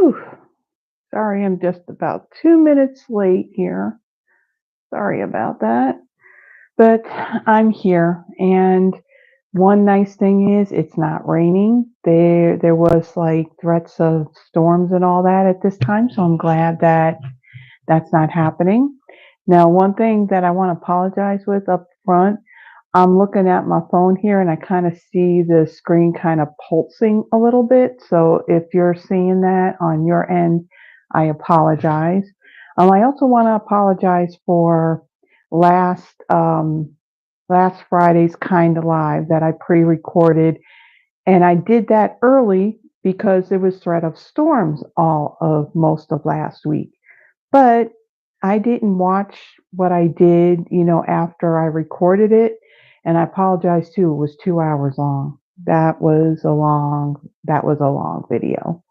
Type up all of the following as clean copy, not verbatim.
Whew. Sorry, I'm just about 2 minutes late here. Sorry about that. But I'm here, and one nice thing is it's not raining. There was like threats of storms and all that at this time, so I'm glad that that's not happening. Now, one thing that I want to apologize with up front, I'm looking at my phone here and I kind of see the screen kind of pulsing a little bit. So if you're seeing that on your end, I apologize. I also want to apologize for last last Friday's kind of live that I pre-recorded, and I did that early because there was threat of storms all of most of last week. But I didn't watch what I did, after I recorded it, and I apologize too. It was 2 hours long. That was a long video.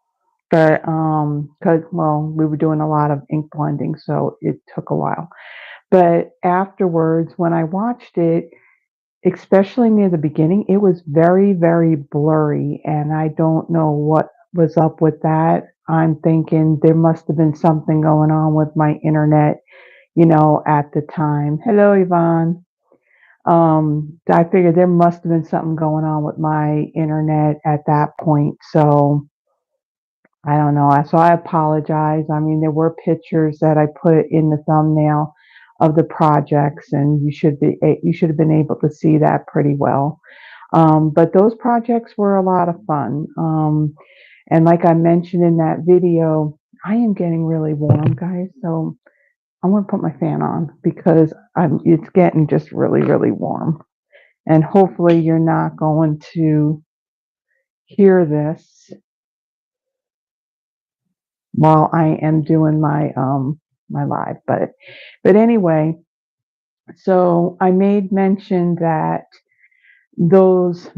But 'cause well, we were doing a lot of ink blending, so it took a while. But afterwards, when I watched it, especially near the beginning, it was very, very blurry, and I don't know what was up with that. I'm thinking there must have been something going on with my internet, at the time. Hello, Yvonne. I figured there must have been something going on with my internet at that point. So I don't know. So I apologize. I mean, there were pictures that I put in the thumbnail of the projects, and you should have been able to see that pretty well. But those projects were a lot of fun. And like I mentioned in that video, I am getting really warm, guys. So I'm gonna put my fan on because it's getting just really, really warm. And hopefully you're not going to hear this while I am doing my live. But anyway, so I made mention that those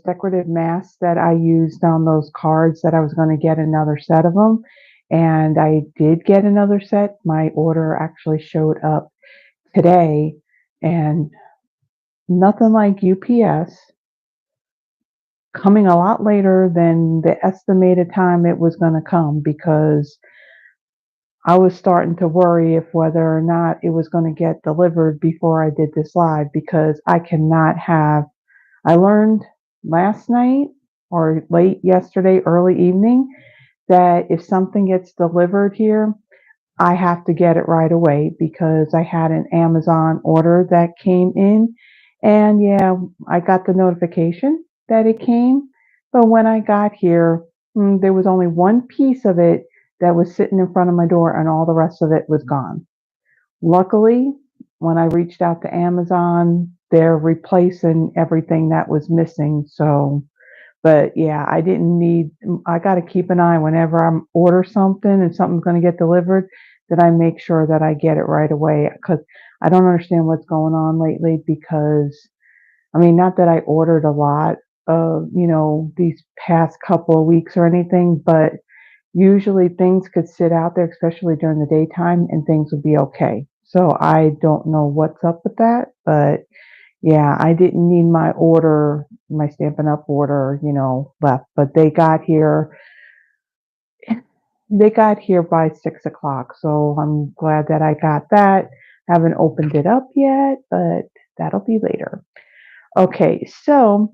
decorative masks that I used on those cards, that I was going to get another set of them. And I did get another set. My order actually showed up today, and nothing like UPS coming a lot later than the estimated time it was going to come, because I was starting to worry if whether or not it was going to get delivered before I did this live, because I cannot have. I learned last night or late yesterday, early evening, that if something gets delivered here, I have to get it right away, because I had an Amazon order that came in. And yeah, I got the notification that it came. But when I got here, there was only one piece of it that was sitting in front of my door, and all the rest of it was gone. Luckily, when I reached out to Amazon, they're replacing everything that was missing. So, but yeah, I got to keep an eye whenever I order something and something's going to get delivered, that I make sure that I get it right away, because I don't understand what's going on lately. Because, I mean, not that I ordered a lot of, these past couple of weeks or anything, but usually things could sit out there, especially during the daytime, and things would be okay. So I don't know what's up with that, but yeah, I didn't need my Stampin' Up order, left, but they got here by 6 o'clock. So I'm glad that I got that. Haven't opened it up yet, but that'll be later. Okay, so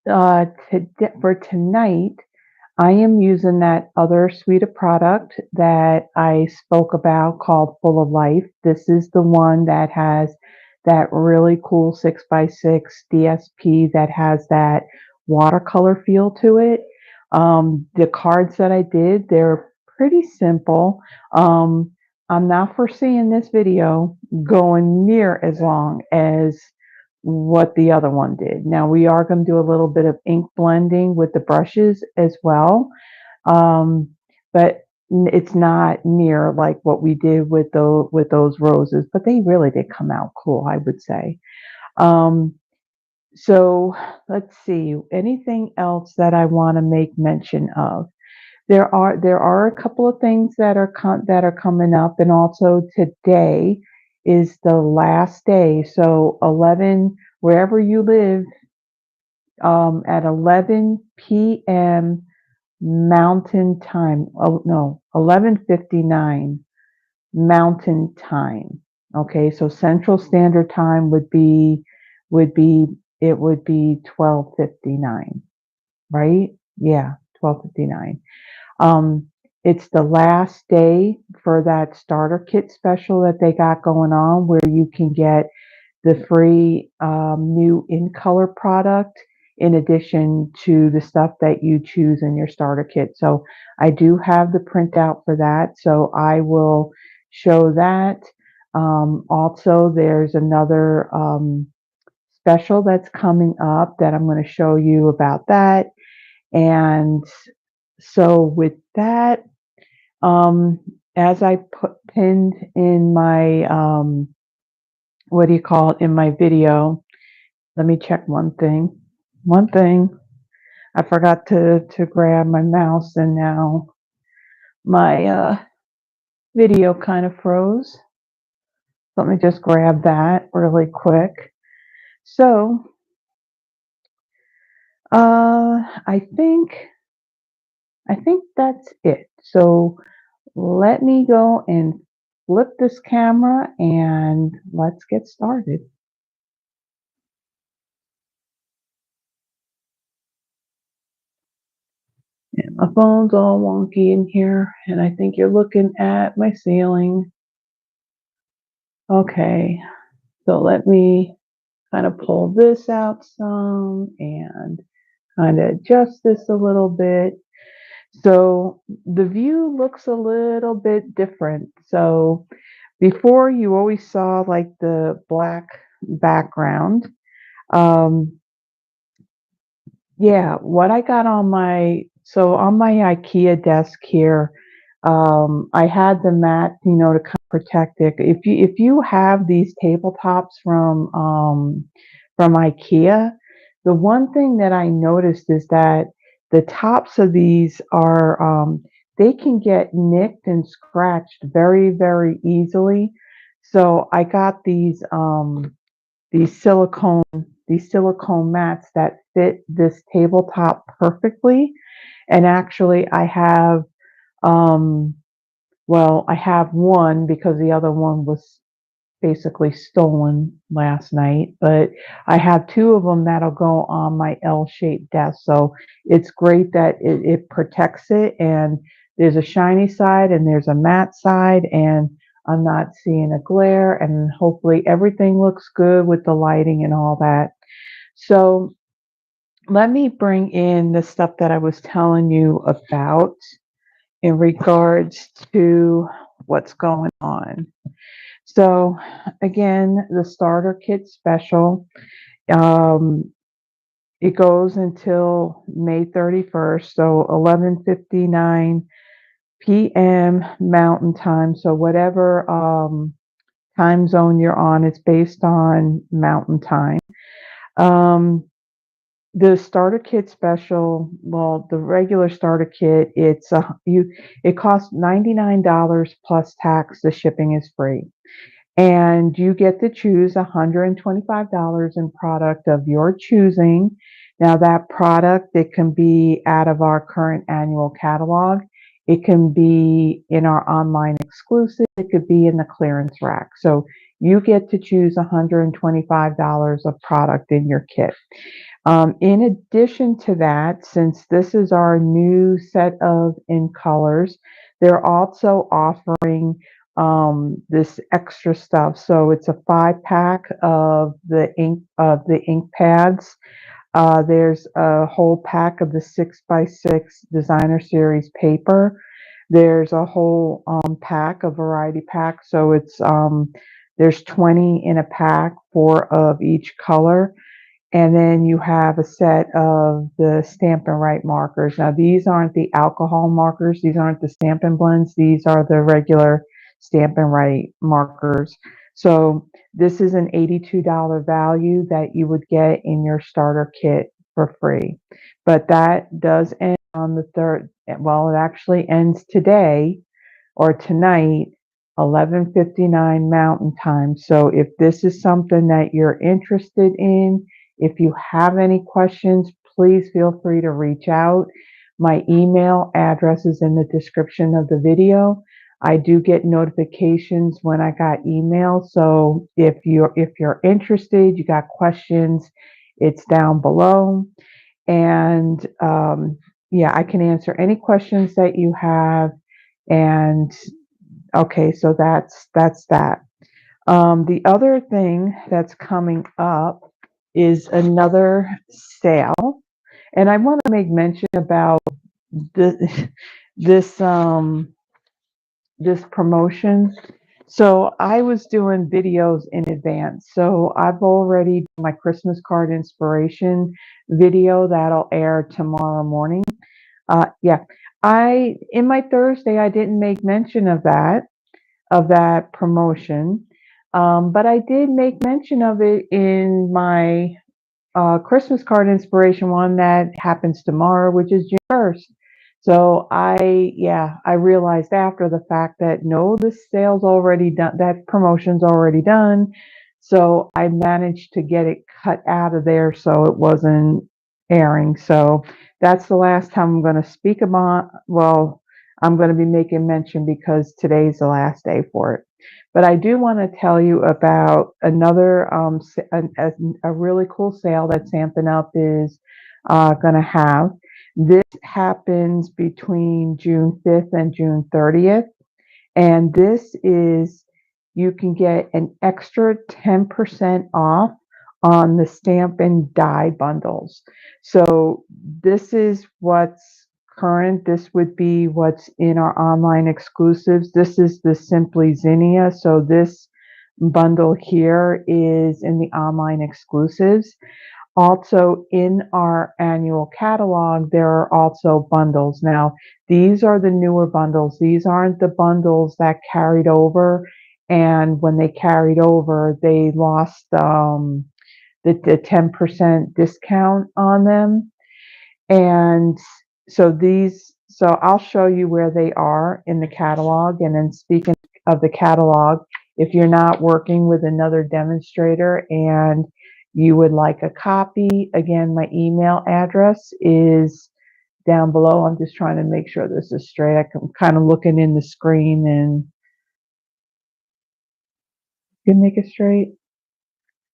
for tonight, I am using that other suite of product that I spoke about called Full of Life. This is the one that has that really cool 6x6 DSP that has that watercolor feel to it. The cards that I did, they're pretty simple. I'm not foreseeing this video going near as long as what the other one did. Now we are going to do a little bit of ink blending with the brushes as well, but it's not near like what we did with those roses. But they really did come out cool, I would say. Um, so let's see. Anything else that I want to make mention of? There are a couple of things that are coming up, and also today is the last day. So 11, wherever you live, at 11 p.m. Mountain Time. Oh no, 11:59 Mountain Time. Okay, so Central Standard Time would be it would be 12:59, right? Yeah, 12:59. Um, it's the last day for that starter kit special that they got going on where you can get the free new in color product in addition to the stuff that you choose in your starter kit. So I do have the printout for that. So I will show that. Also, there's another special that's coming up that I'm going to show you about that. And so with that, um, as I pinned in my, what do you call it, in my video, let me check one thing. One thing, I forgot to grab my mouse and now my video kind of froze. Let me just grab that really quick. So, I think that's it. So let me go and flip this camera and let's get started. And my phone's all wonky in here, and I think you're looking at my ceiling. Okay, so let me kind of pull this out some and kind of adjust this a little bit. So the view looks a little bit different. So before you always saw like the black background. Um, Yeah, what I got on on my IKEA desk here, I had the mat, to kind of protect it. If you have these tabletops from IKEA, the one thing that I noticed is that the tops of these are they can get nicked and scratched very, very easily. So I got these silicone these silicone mats that fit this tabletop perfectly. And actually, um, I have one because the other one was basically stolen last night, but I have two of them that'll go on my L-shaped desk. So it's great that it protects it, and there's a shiny side and there's a matte side, and I'm not seeing a glare, and hopefully everything looks good with the lighting and all that. So let me bring in the stuff that I was telling you about in regards to what's going on. So again, the starter kit special, um, it goes until May 31st, so 11:59 p.m. Mountain Time. So whatever time zone you're on, it's based on Mountain Time. Um, the starter kit special, well, the regular starter kit, it costs $99 plus tax. The shipping is free. And you get to choose $125 in product of your choosing. Now that product, it can be out of our current annual catalog. It can be in our online exclusive. It could be in the clearance rack. So you get to choose $125 of product in your kit. In addition to that, since this is our new set of in colors, they're also offering this extra stuff. So it's a 5-pack of the ink pads. There's a whole pack of the 6x6 designer series paper. There's a whole pack, a variety pack. So there's 20 in a pack, 4 of each color. And then you have a set of the Stampin' Right markers. Now, these aren't the alcohol markers. These aren't the Stampin' Blends. These are the regular Stampin' Right markers. So this is an $82 value that you would get in your starter kit for free. But that does end on the 3rd. Well, it actually ends today or tonight, 11:59 Mountain Time. So if this is something that you're interested in, if you have any questions, please feel free to reach out. My email address is in the description of the video. I do get notifications when I got email, so if you're interested, you got questions, it's down below. And yeah, I can answer any questions that you have. And okay, so that's that. The other thing that's coming up is another sale, and I want to make mention about the, this this promotion. So I was doing videos in advance. So I've already done my Christmas card inspiration video that'll air tomorrow morning. Yeah, I in my Thursday I didn't make mention of that promotion, but I did make mention of it in my Christmas card inspiration one that happens tomorrow, which is June 1st. So I realized after the fact that no, this sale's already done, that promotion's already done. So I managed to get it cut out of there so it wasn't airing. So that's the last time I'm going to speak about, well, I'm going to be making mention because today's the last day for it. But I do want to tell you about another a really cool sale that Stampin' Up is going to have. This happens between June 5th and June 30th, and this is you can get an extra 10% off on the stamp and die bundles. So this is what's current. This would be what's in our online exclusives. This is the Simply Zinnia. So this bundle here is in the online exclusives. Also, in our annual catalog, there are also bundles. Now, these are the newer bundles. These aren't the bundles that carried over. And when they carried over, they lost the 10% discount on them. And so I'll show you where they are in the catalog. And then speaking of the catalog, if you're not working with another demonstrator and you would like a copy, again, my email address is down below. I'm just trying to make sure this is straight. I'm kind of looking in the screen and you can make it straight.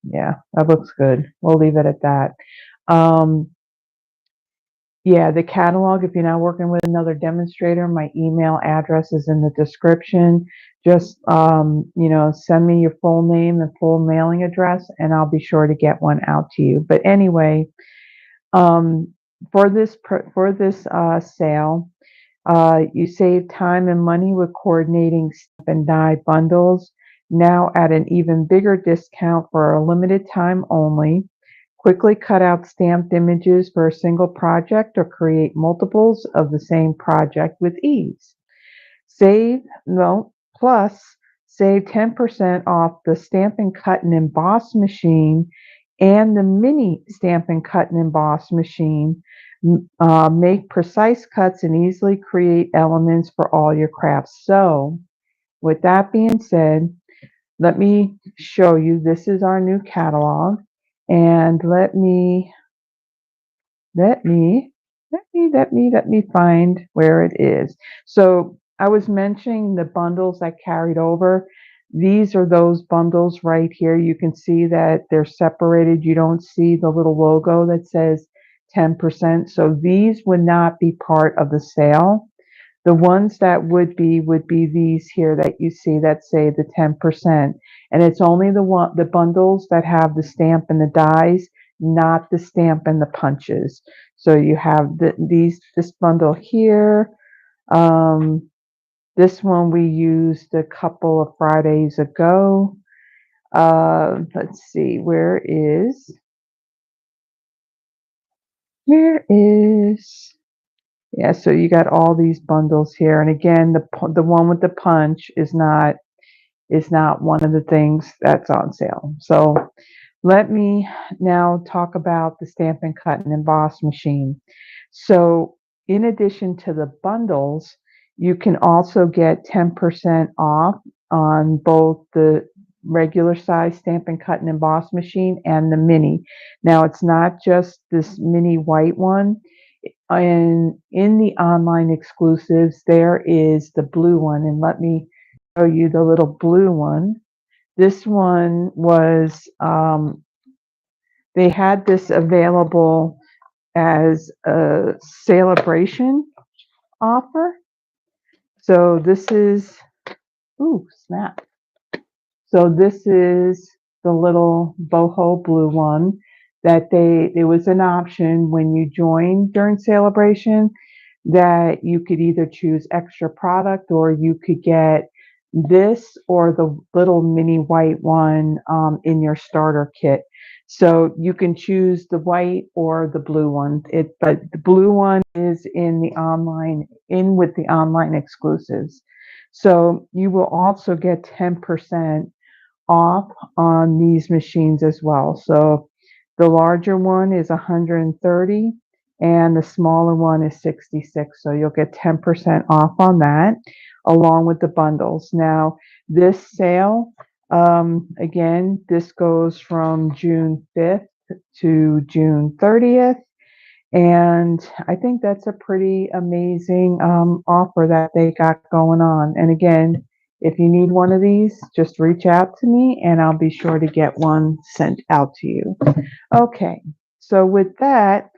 Yeah, that looks good. We'll leave it at that. Um, Yeah, the catalog, if you're not working with another demonstrator, my email address is in the description. Just, send me your full name and full mailing address, and I'll be sure to get one out to you. But anyway, um, for this sale, you save time and money with coordinating stamp and die bundles, now at an even bigger discount for a limited time only. Quickly cut out stamped images for a single project or create multiples of the same project with ease. Save, no, plus save 10% off the Stamp and Cut and Emboss machine and the mini Stamp and Cut and Emboss machine. Make precise cuts and easily create elements for all your crafts. So, with that being said, let me show you. This is our new catalog, and let me find where it is. So I was mentioning the bundles that carried over. These are those bundles right here. You can see that they're separated. You don't see the little logo that says 10%. So these would not be part of the sale. The ones that would be these here that you see that say the 10%. And it's only the bundles that have the stamp and the dies, not the stamp and the punches. So you have this bundle here. Um, this one we used a couple of Fridays ago. Let's see, where is yeah, so you got all these bundles here, and again, the one with the punch is not one of the things that's on sale. So let me now talk about the Stamp and Cut and Emboss machine. So in addition to the bundles, you can also get 10% off on both the regular size Stamp and Cut and Emboss machine and the mini. Now it's not just this mini white one. And in the online exclusives, there is the blue one. And let me show you the little blue one. This one was, they had this available as a celebration offer. So this is, ooh, snap. So this is the little boho blue one that there was an option when you joined during celebration that you could either choose extra product or you could get this or the little mini white one in your starter kit. So you can choose the white or the blue one. But the blue one is in with the online exclusives. So you will also get 10% off on these machines as well. So the larger one is 130 and the smaller one is 66. So you'll get 10% off on that along with the bundles. Now, this sale, again, this goes from June 5th to June 30th. And I think that's a pretty amazing offer that they got going on. And again, if you need one of these, just reach out to me and I'll be sure to get one sent out to you. Okay, so with that,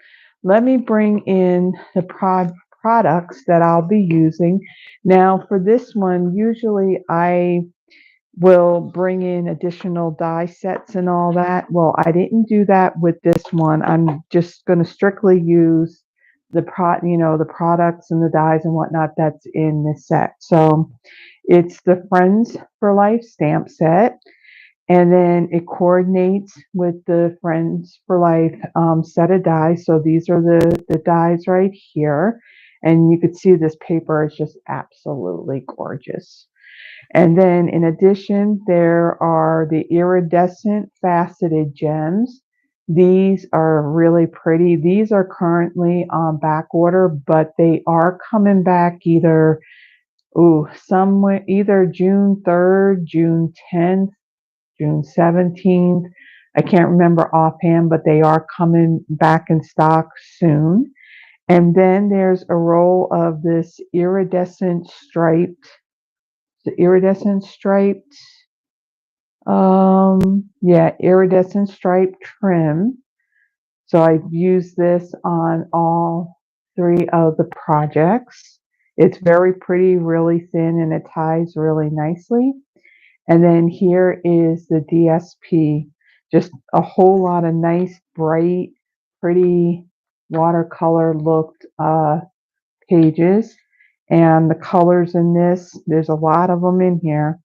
let me bring in the products that I'll be using. Now, for this one, usually I will bring in additional die sets and all that. Well, I didn't do that with this one. I'm just going to strictly use the products and the dies and whatnot that's in this set. So it's the Friends for Life stamp set, and then it coordinates with the Friends for Life set of dies. So these are the dies right here, and you could see this paper is just absolutely gorgeous. And then in addition, there are the iridescent faceted gems. These are really pretty. These are currently on back order, but they are coming back somewhere either June 3rd, June 10th, June 17th. I can't remember offhand, but they are coming back in stock soon. And then there's a roll of this iridescent striped, iridescent striped trim. So I've used this on all three of the projects. It's very pretty, really thin, and it ties really nicely. And then here is the DSP, just a whole lot of nice, bright, pretty watercolor looked pages. And the colors in this, there's a lot of them in here.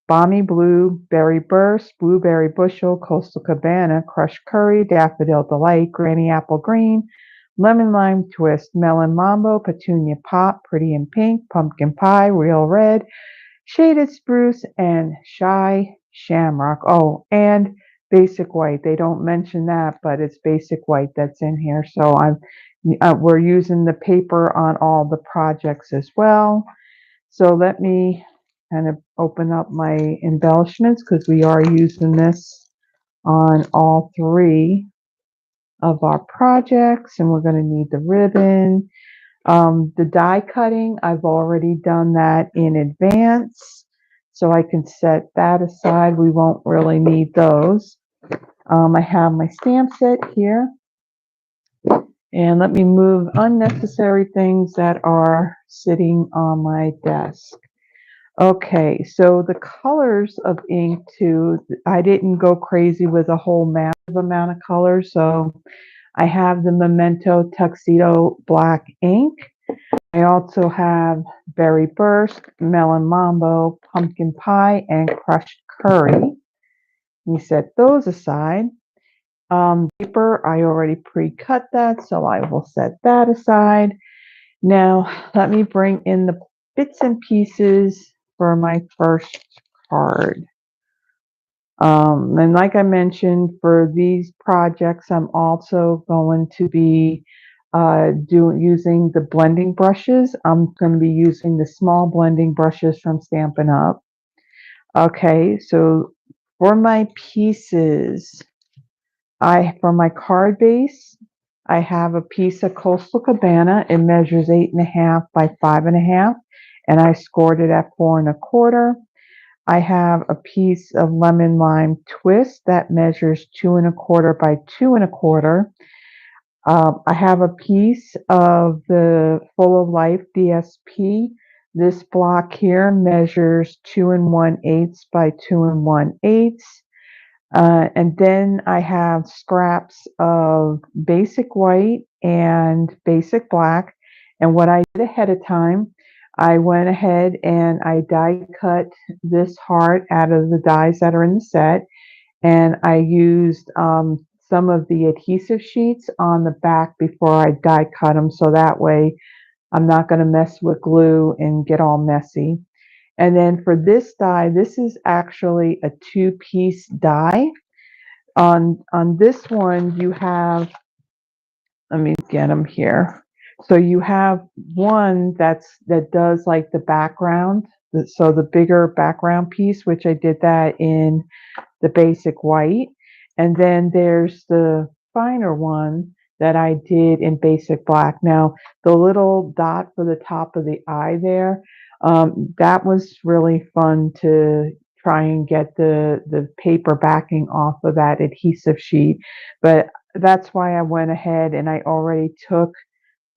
Balmy Blue, Berry Burst, Blueberry Bushel, Coastal Cabana, Crushed Curry, Daffodil Delight, Granny Apple Green, Lemon Lime Twist, Melon Mambo, Petunia Pop, Pretty in Pink, Pumpkin Pie, Real Red, Shaded Spruce, and Shy Shamrock. Oh, and Basic White. They don't mention that, but it's Basic White that's in here. So we're using the paper on all the projects as well. So let me kind of open up my embellishments because we are using this on all three of our projects, and we're going to need the ribbon. The die cutting, I've already done that in advance, so I can set that aside. We won't really need those. I have my stamp set here. And let me move unnecessary things that are sitting on my desk. Okay, so the colors of ink too, I didn't go crazy with a whole massive amount of colors. So I have the Memento Tuxedo Black ink. I also have Berry Burst, Melon Mambo, Pumpkin Pie, and Crushed Curry. We set those aside. Paper, I already pre-cut that, so I will set that aside. Now, let me bring in the bits and pieces for my first card. And like I mentioned, for these projects, I'm also going to be using the blending brushes. I'm going to be using the small blending brushes from Stampin' Up. Okay, so for my pieces, for my card base, I have a piece of Coastal Cabana. It measures 8.5 by 5.5, and I scored it at 4.25. I have a piece of lemon lime twist that measures 2.25 by 2.25. I have a piece of the Full of Life DSP. This block here measures 2 1/8 by 2 1/8. And then I have scraps of basic white and basic black. And what I did ahead of time, I went ahead and I die cut this heart out of the dies that are in the set. And I used some of the adhesive sheets on the back before I die cut them. So that way I'm not going to mess with glue and get all messy. And then for this die, this is actually a 2-piece die. On this one, you have, let me get them here. So you have one that does like the background, so the bigger background piece, which I did that in the basic white. And then there's the finer one that I did in basic black. Now, the little dot for the top of the eye there, that was really fun to try and get the paper backing off of that adhesive sheet. But that's why I went ahead and I already took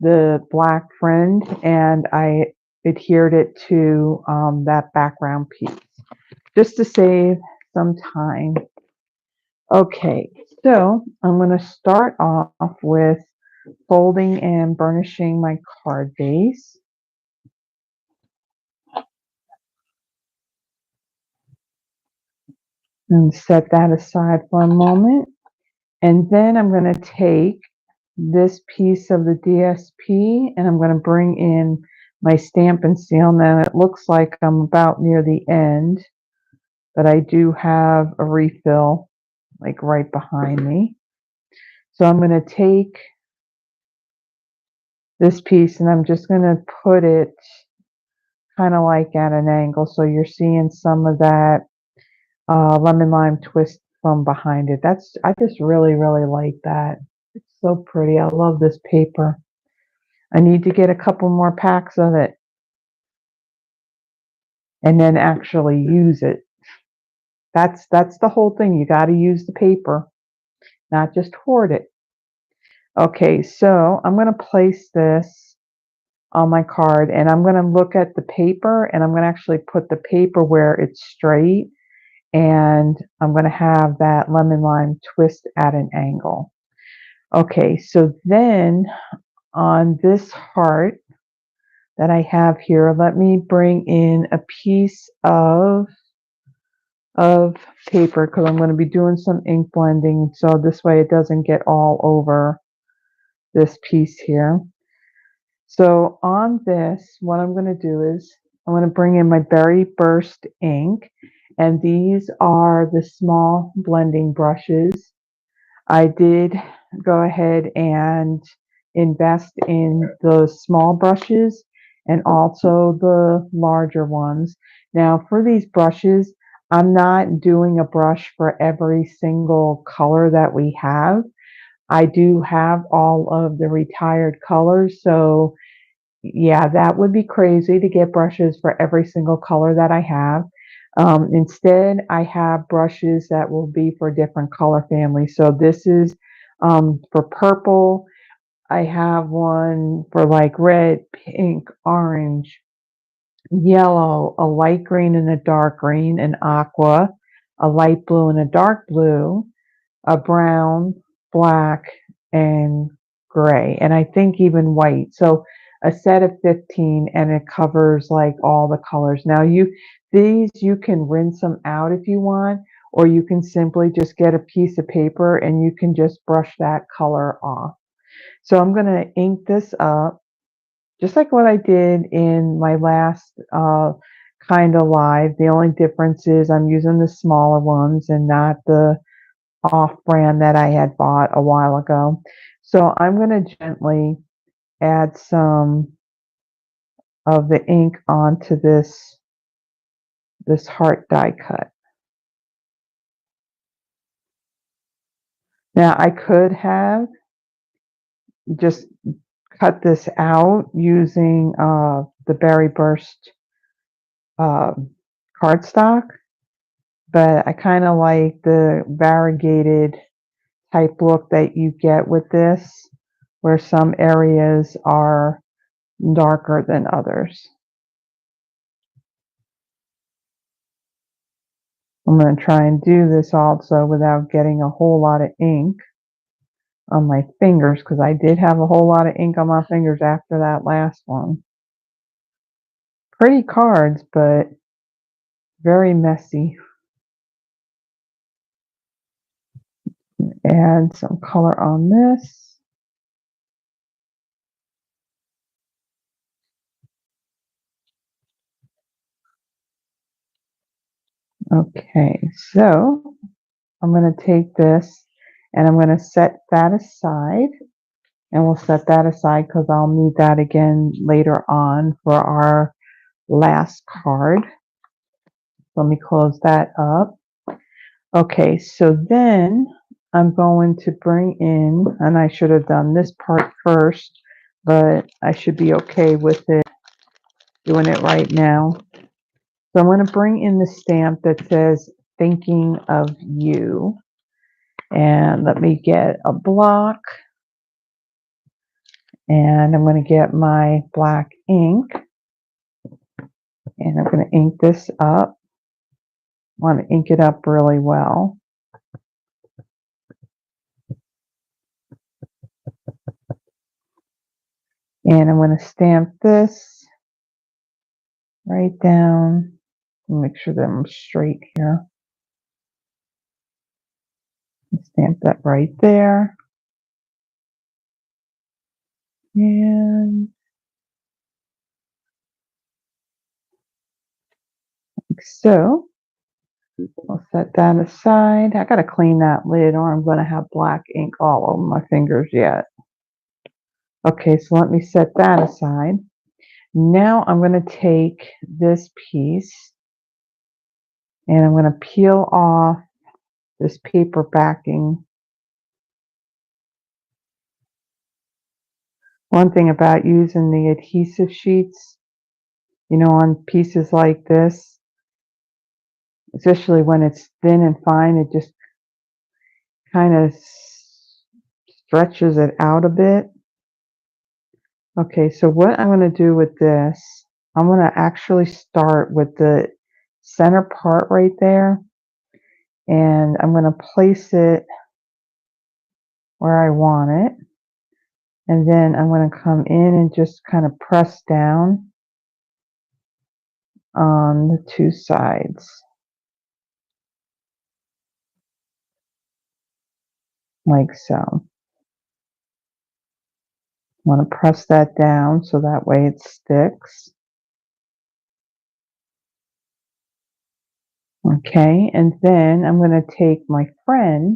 the black friend and I adhered it to that background piece just to save some time. Okay, so I'm going to start off with folding and burnishing my card base. And set that aside for a moment. And then I'm going to take this piece of the DSP and I'm going to bring in my Stampin' Seal. Now it looks like I'm about near the end, but I do have a refill like right behind me. So I'm going to take this piece and I'm just going to put it kind of like at an angle so you're seeing some of that lemon lime twist from behind it. I just really like that. It's so pretty. I love this paper. I need to get a couple more packs of it and then actually use it. That's the whole thing. You got to use the paper, not just hoard it. Okay, so I'm going to place this on my card and I'm going to look at the paper and I'm going to actually put the paper where it's straight and I'm going to have that lemon lime twist at an angle. Okay, so then on this heart that I have here, let me bring in a piece of paper because I'm going to be doing some ink blending so this way it doesn't get all over this piece here. So on this, what I'm going to do is I'm going to bring in my Berry Burst ink, and these are the small blending brushes. I did go ahead and invest in the small brushes and also the larger ones. Now for these brushes, I'm not doing a brush for every single color that we have. I do have all of the retired colors, so yeah, that would be crazy to get brushes for every single color that I have. Instead, I have brushes that will be for different color families. So this is for purple. I have one for like red, pink, orange, yellow, a light green and a dark green, an aqua, a light blue and a dark blue, a brown, black, and gray, and I think even white. So a set of 15 and it covers like all the colors. Now these you can rinse them out if you want, or you can simply just get a piece of paper and you can just brush that color off. So I'm going to ink this up just like what I did in my last kind of live. The only difference is I'm using the smaller ones and not the off-brand that I had bought a while ago. So I'm going to gently add some of the ink onto this heart die cut. Now I could have just cut this out using the Berry Burst um, cardstock, but I kind of like the variegated type look that you get with this, where some areas are darker than others. I'm going to try and do this also without getting a whole lot of ink on my fingers, because I did have a whole lot of ink on my fingers after that last one. Pretty cards, but very messy. Add some color on this. Okay, so I'm going to take this and I'm going to set that aside. And we'll set that aside because I'll need that again later on for our last card. Let me close that up. Okay, so then I'm going to bring in, and I should have done this part first, but I should be okay with it doing it right now. So I'm going to bring in the stamp that says thinking of you. And let me get a block. And I'm going to get my black ink. And I'm going to ink this up. I want to ink it up really well. And I'm going to stamp this right down. Make sure that I'm straight here. Stamp that right there. And like so. I'll set that aside. I got to clean that lid or I'm going to have black ink all over my fingers yet. Okay, so let me set that aside. Now I'm going to take this piece and I'm going to peel off this paper backing. One thing about using the adhesive sheets, on pieces like this, especially when it's thin and fine, it just kind of stretches it out a bit. Okay, so what I'm going to do with this, I'm going to actually start with the center part right there, and I'm going to place it where I want it, and then I'm going to come in and just kind of press down on the two sides, like so. I want to press that down so that way it sticks. Okay, and then I'm going to take my friend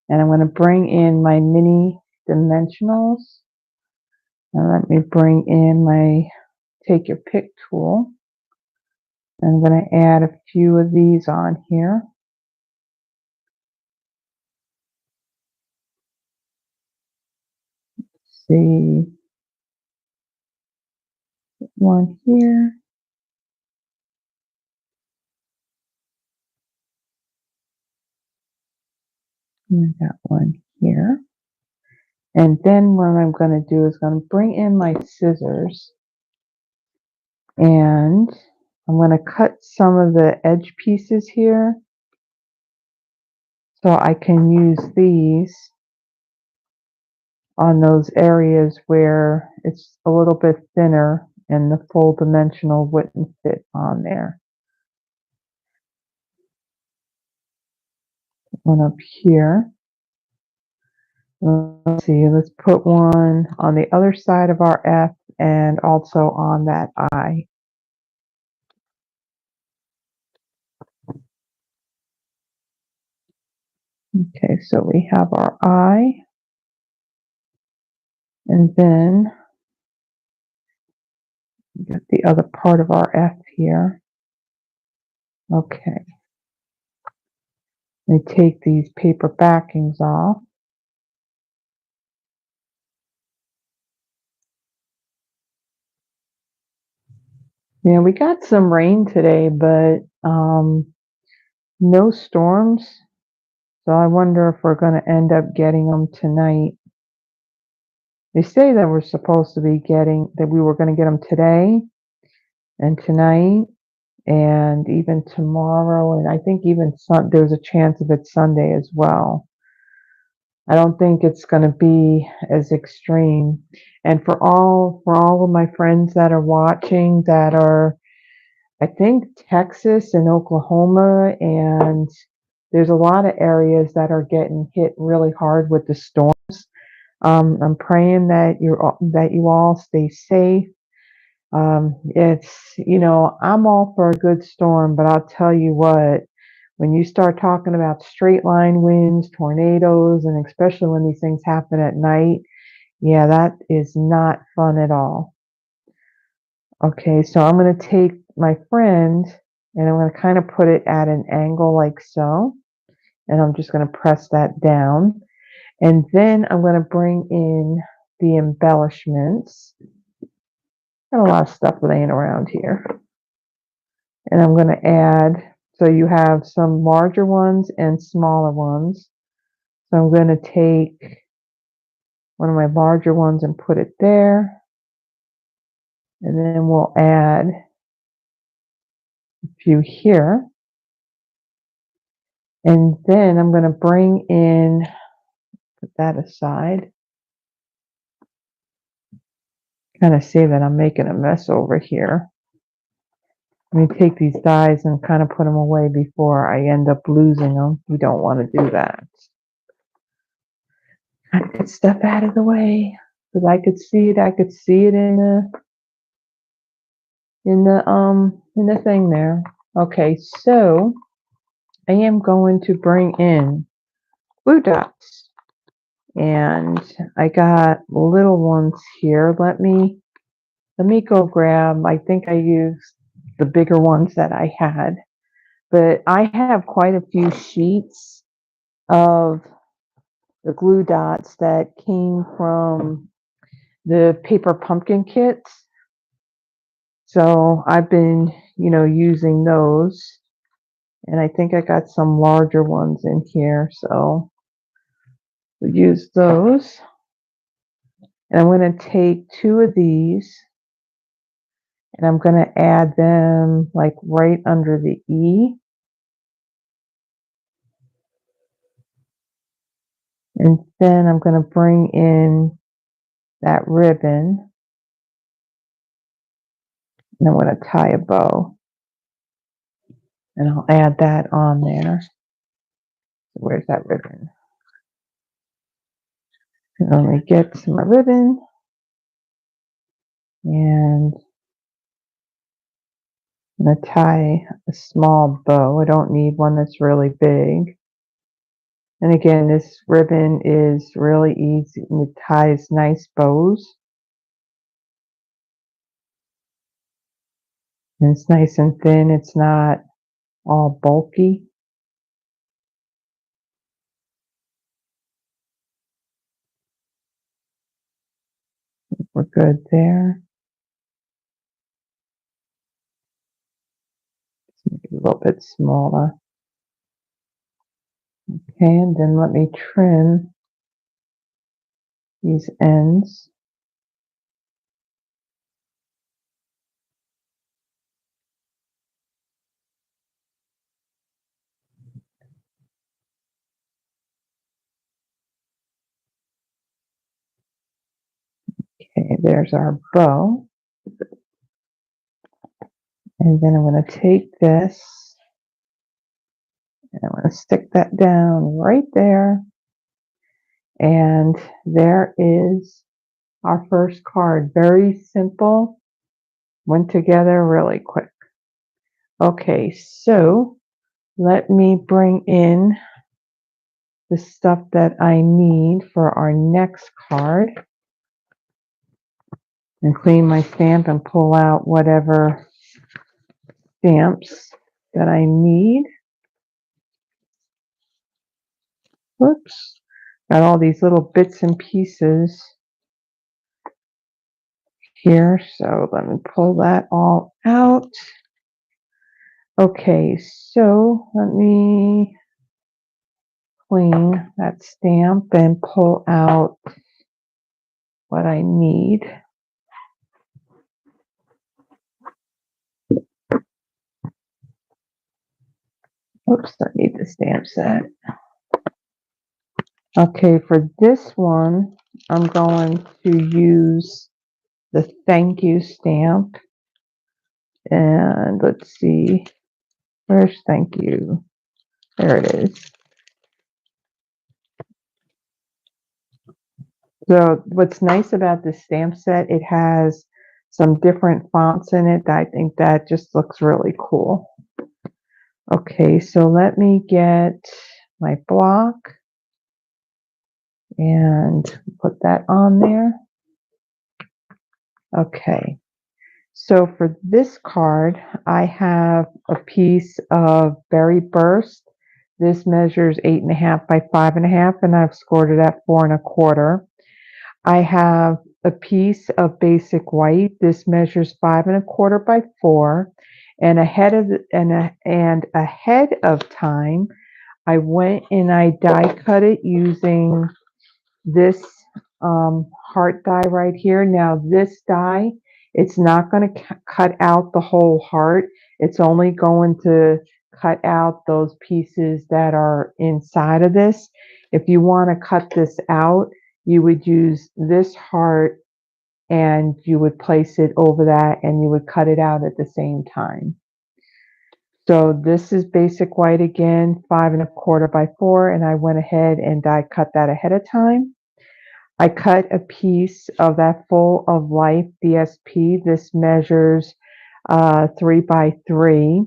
and I'm going to bring in my mini dimensionals. And let me bring in my take your pick tool. I'm going to add a few of these on here. Let's see, one here. And I got one here. And then what I'm going to do is going to bring in my scissors and I'm going to cut some of the edge pieces here so I can use these on those areas where it's a little bit thinner and the full dimensional wouldn't fit on there. One up here. Let's see, let's put one on the other side of our F and also on that I. Okay, so we have our I, and then we got the other part of our F here. Okay. Let me take these paper backings off. Yeah, we got some rain today, but no storms. So I wonder if we're going to end up getting them tonight. They say that we're supposed to be getting that we were going to get them today and tonight and even tomorrow, and I think even there's a chance of it Sunday as well. I don't think it's going to be as extreme. And for all of my friends that are watching that are, I think, Texas and Oklahoma, and there's a lot of areas that are getting hit really hard with the storm. I'm praying that you all stay safe. I'm all for a good storm, but I'll tell you what, when you start talking about straight line winds, tornadoes, and especially when these things happen at night, yeah, that is not fun at all. Okay, so I'm going to take my friend and I'm going to kind of put it at an angle like so, and I'm just going to press that down. And then I'm going to bring in the embellishments. Got a lot of stuff laying around here. And I'm going to add, so you have some larger ones and smaller ones. So I'm going to take one of my larger ones and put it there. And then we'll add a few here. And then I'm going to bring in, put that aside. Kind of see that I'm making a mess over here. Let me take these dies and kind of put them away before I end up losing them. We don't want to do that. Get stuff out of the way because I could see it. I could see it in the thing there. Okay, so I am going to bring in glue dots, and I got little ones here. Let me go grab. I think I used the bigger ones that I had, but I have quite a few sheets of the glue dots that came from the paper pumpkin kits. So I've been, using those. And I think I got some larger ones in here. So we'll use those. And I'm going to take two of these and I'm going to add them like right under the E. And then I'm going to bring in that ribbon. And I'm going to tie a bow. And I'll add that on there. Where's that ribbon? And let me get some ribbon. And I'm going to tie a small bow. I don't need one that's really big. And again, this ribbon is really easy and it ties nice bows. And it's nice and thin. It's not all bulky. We're good there. Let's make it a little bit smaller. Okay, and then let me trim these ends. Okay, there's our bow. And then I'm going to take this and I'm going to stick that down right there. And there is our first card. Very simple. Went together really quick. Okay, so let me bring in the stuff that I need for our next card and clean my stamp and pull out whatever stamps that I need. Whoops. Got all these little bits and pieces here. So let me pull that all out. Okay, so let me clean that stamp and pull out what I need. Oops, I need the stamp set. Okay, for this one, I'm going to use the thank you stamp. And let's see, where's thank you? There it is. So what's nice about this stamp set, it has some different fonts in it. I think that just looks really cool. Okay, so let me get my block and put that on there. Okay, so for this card, I have a piece of Berry Burst. This measures 8.5 by 5.5, and I've scored it at 4 1/4. I have a piece of Basic White. This measures 5 1/4 by 4. And ahead of time, I went and I die cut it using this heart die right here. Now this die, it's not going to cut out the whole heart. It's only going to cut out those pieces that are inside of this. If you want to cut this out, you would use this heart and you would place it over that and you would cut it out at the same time. So this is Basic White again, 5 1/4 by 4, and I went ahead and die cut that ahead of time. I cut a piece of that Full of Life DSP. This measures 3 by 3.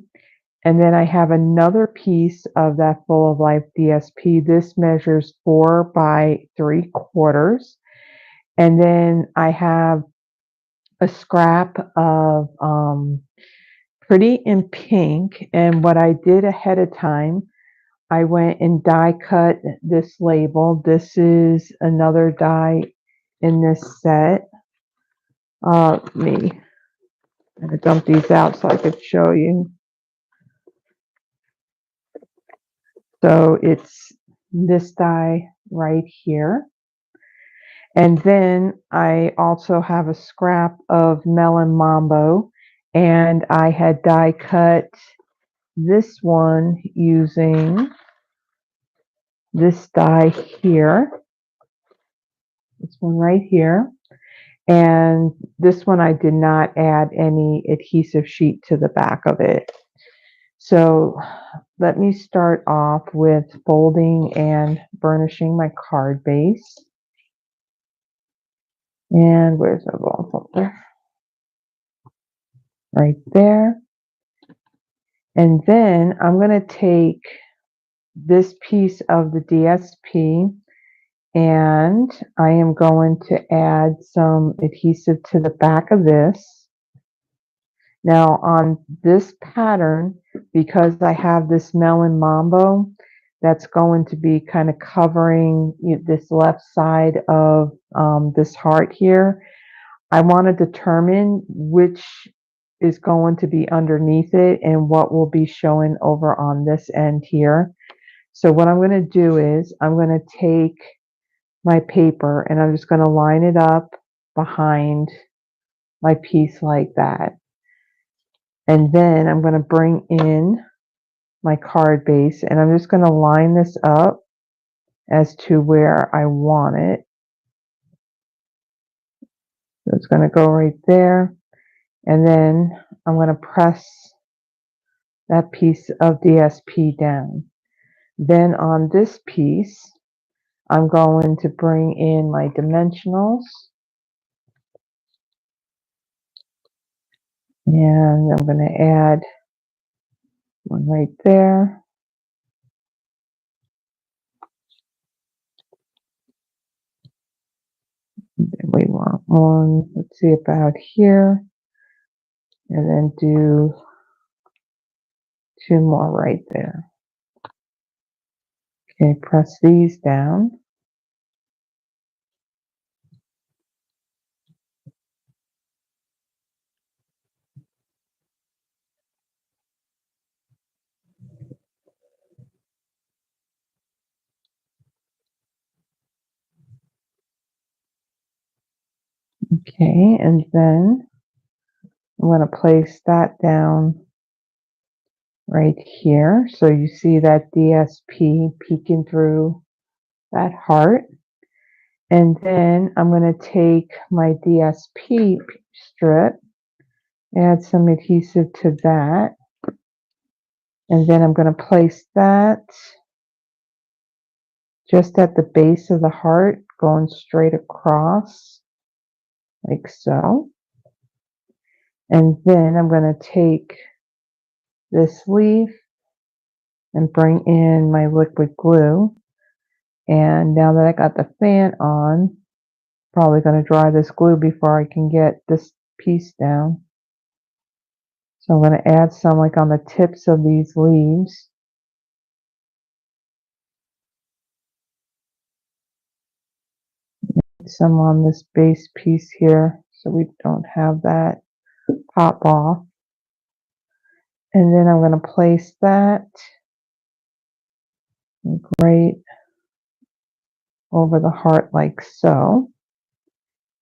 And then I have another piece of that Full of Life DSP. This measures 4 by 3/4. And then I have a scrap of Pretty in Pink. And what I did ahead of time, I went and die cut this label. This is another die in this set. Me. I'm going to dump these out so I could show you. So it's this die right here. And then I also have a scrap of Melon Mambo, and I had die cut this one using this die here, this one right here. And this one I did not add any adhesive sheet to the back of it. So let me start off with folding and burnishing my card base. And where's the ball folder? Right there. And then I'm going to take this piece of the DSP and I am going to add some adhesive to the back of this. Now on this pattern, because I have this Melon Mambo, that's going to be kind of covering this left side of this heart here. I want to determine which is going to be underneath it and what will be showing over on this end here. So what I'm going to do is I'm going to take my paper and I'm just going to line it up behind my piece like that. And then I'm going to bring in my card base and I'm just going to line this up as to where I want it. So it's going to go right there. And then I'm going to press that piece of DSP down. Then on this piece, I'm going to bring in my dimensionals. And I'm going to add one right there. And we want one, let's see, about here. And then do 2 more right there. Okay, press these down. Okay, and then I'm going to place that down right here. So you see that DSP peeking through that heart. And then I'm going to take my DSP strip, add some adhesive to that, and then I'm going to place that just at the base of the heart, going straight across like so. And then I'm going to take this leaf and bring in my liquid glue. And now that I got the fan on, probably going to dry this glue before I can get this piece down. So I'm going to add some like on the tips of these leaves. Some on this base piece here so we don't have that pop off. And then I'm going to place that right over the heart like so.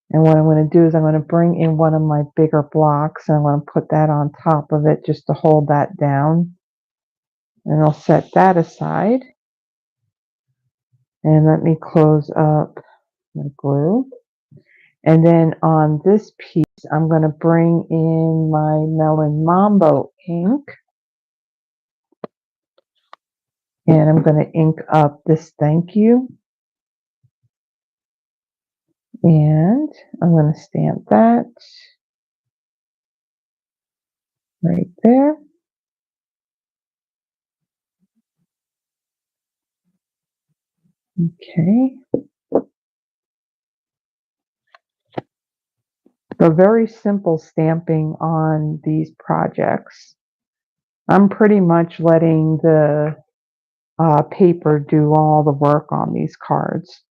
And what I'm going to do is I'm going to bring in one of my bigger blocks and I'm going to put that on top of it just to hold that down. And I'll set that aside. And let me close up my glue. And then on this piece, I'm going to bring in my Melon Mambo ink. And I'm going to ink up this thank you. And I'm going to stamp that right there. Okay. So very simple stamping on these projects. I'm pretty much letting the paper do all the work on these cards.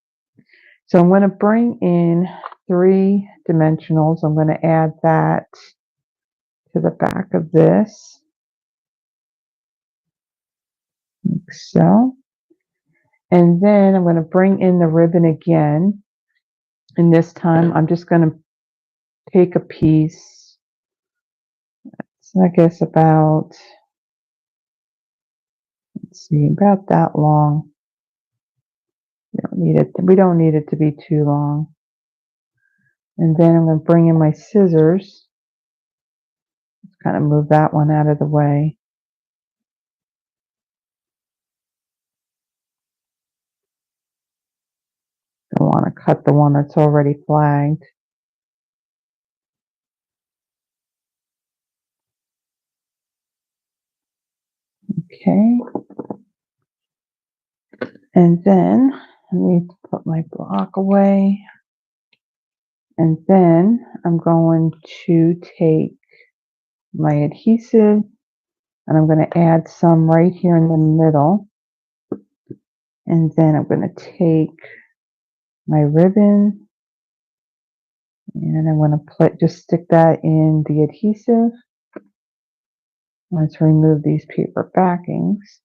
So I'm going to bring in 3 dimensionals. I'm going to add that to the back of this, like so. And then I'm going to bring in the ribbon again. And this time I'm just going to take a piece, so I guess about, let's see, about that long. We don't need it to be too long. And then I'm going to bring in my scissors. Let's kind of move that one out of the way. Don't want to cut the one that's already flagged. Okay. And then I need to put my block away. And then I'm going to take my adhesive and I'm going to add some right here in the middle. And then I'm going to take my ribbon and I'm going to just stick that in the adhesive. Let's remove these paper backings.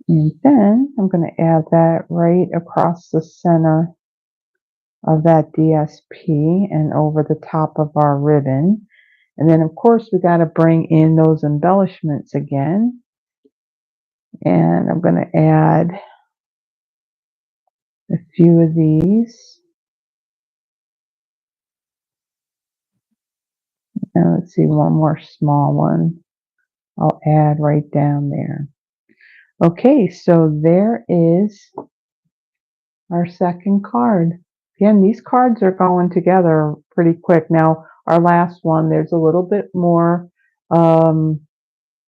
And then I'm going to add that right across the center of that DSP and over the top of our ribbon. And then of course we got to bring in those embellishments again. And I'm going to add a few of these. And let's see, one more small one I'll add right down there. Okay, so there is our second card. Again, these cards are going together pretty quick. Now, our last one, there's a little bit more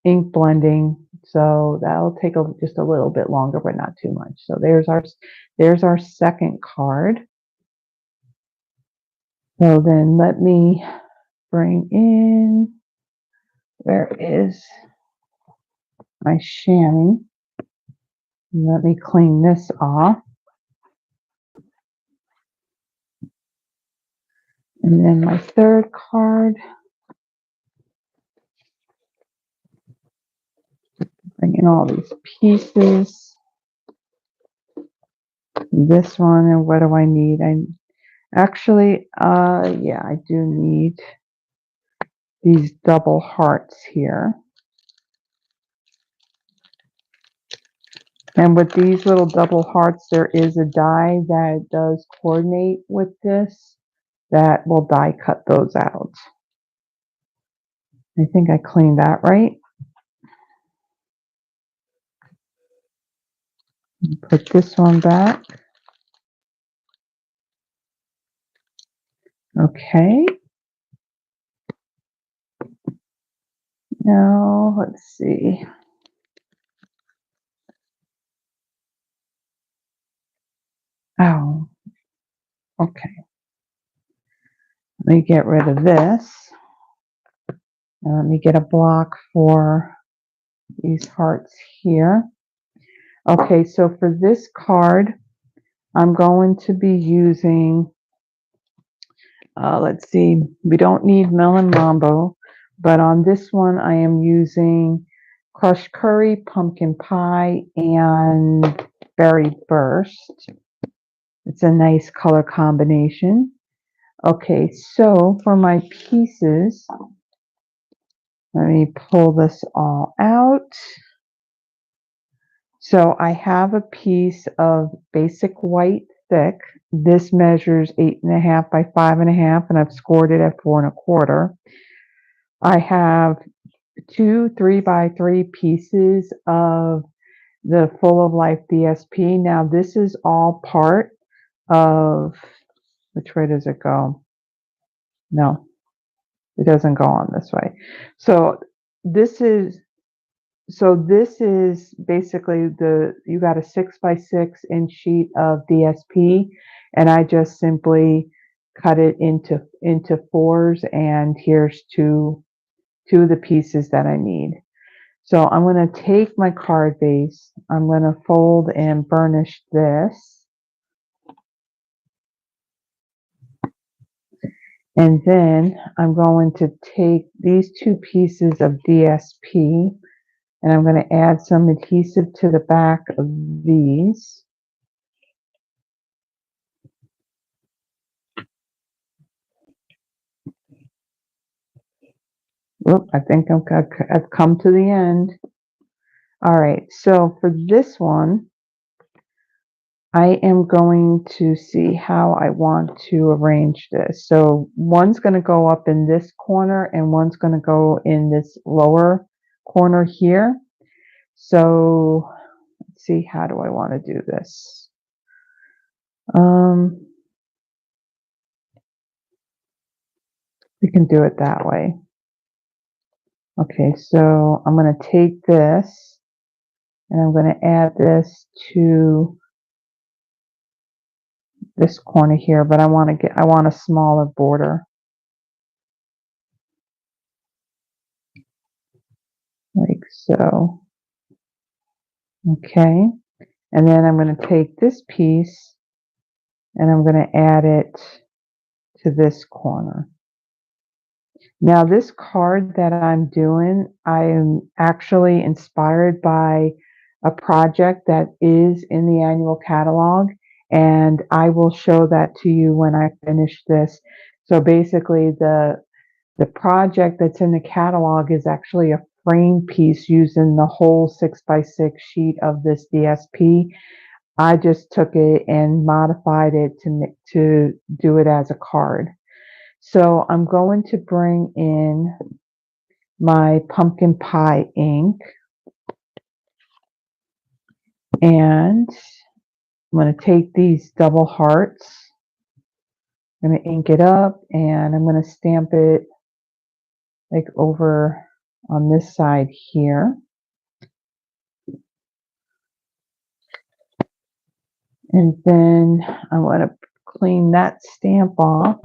ink blending, so that'll take just a little bit longer, but not too much. So there's our second card. So then let me bring in, where is my chamois? Let me clean this off. And then my third card. Bring in all these pieces. This one, and what do I need? Yeah, I do need these double hearts here. And with these little double hearts, there is a die that does coordinate with this that will die cut those out. I think I cleaned that right. Put this one back. Okay. Now, let's see. Oh, okay. Let me get rid of this. And let me get a block for these hearts here. Okay, so for this card, I'm going to be using, let's see, we don't need melon mambo, but on this one I am using crushed curry, pumpkin pie, and berry burst. It's a nice color combination. Okay, so for my pieces, let me pull this all out. So I have a piece of basic white thick. This measures 8.5 by 5.5, and I've scored it at 4.25. I have two 3 by 3 pieces of the Full of Life DSP. Now this is all part of, which way does it go? No, it doesn't go on this way. So this is basically you got a 6 by 6 inch sheet of DSP, and I just simply cut it into fours, and here's two of the pieces that I need. So I'm going to take my card base, I'm going to fold and burnish this, and then I'm going to take these two pieces of DSP, and I'm going to add some adhesive to the back of these. Oop, I think I've come to the end. All right, so for this one, I am going to see how I want to arrange this. So one's going to go up in this corner, and one's going to go in this lower corner here. So let's see, how do I want to do this? We can do it that way. Okay, so I'm going to take this, and I'm going to add this to this corner here, but I want a smaller border, like so. Okay, and then I'm going to take this piece and I'm going to add it to this corner. Now this card that I'm doing, I am actually inspired by a project that is in the annual catalog, and I will show that to you when I finish this. So basically the project that's in the catalog is actually a frame piece using the whole 6 by 6 sheet of this DSP. I just took it and modified it to do it as a card. So I'm going to bring in my pumpkin pie ink, and I'm going to take these double hearts, I'm going to ink it up, and I'm going to stamp it like over on this side here. And then I want to clean that stamp off.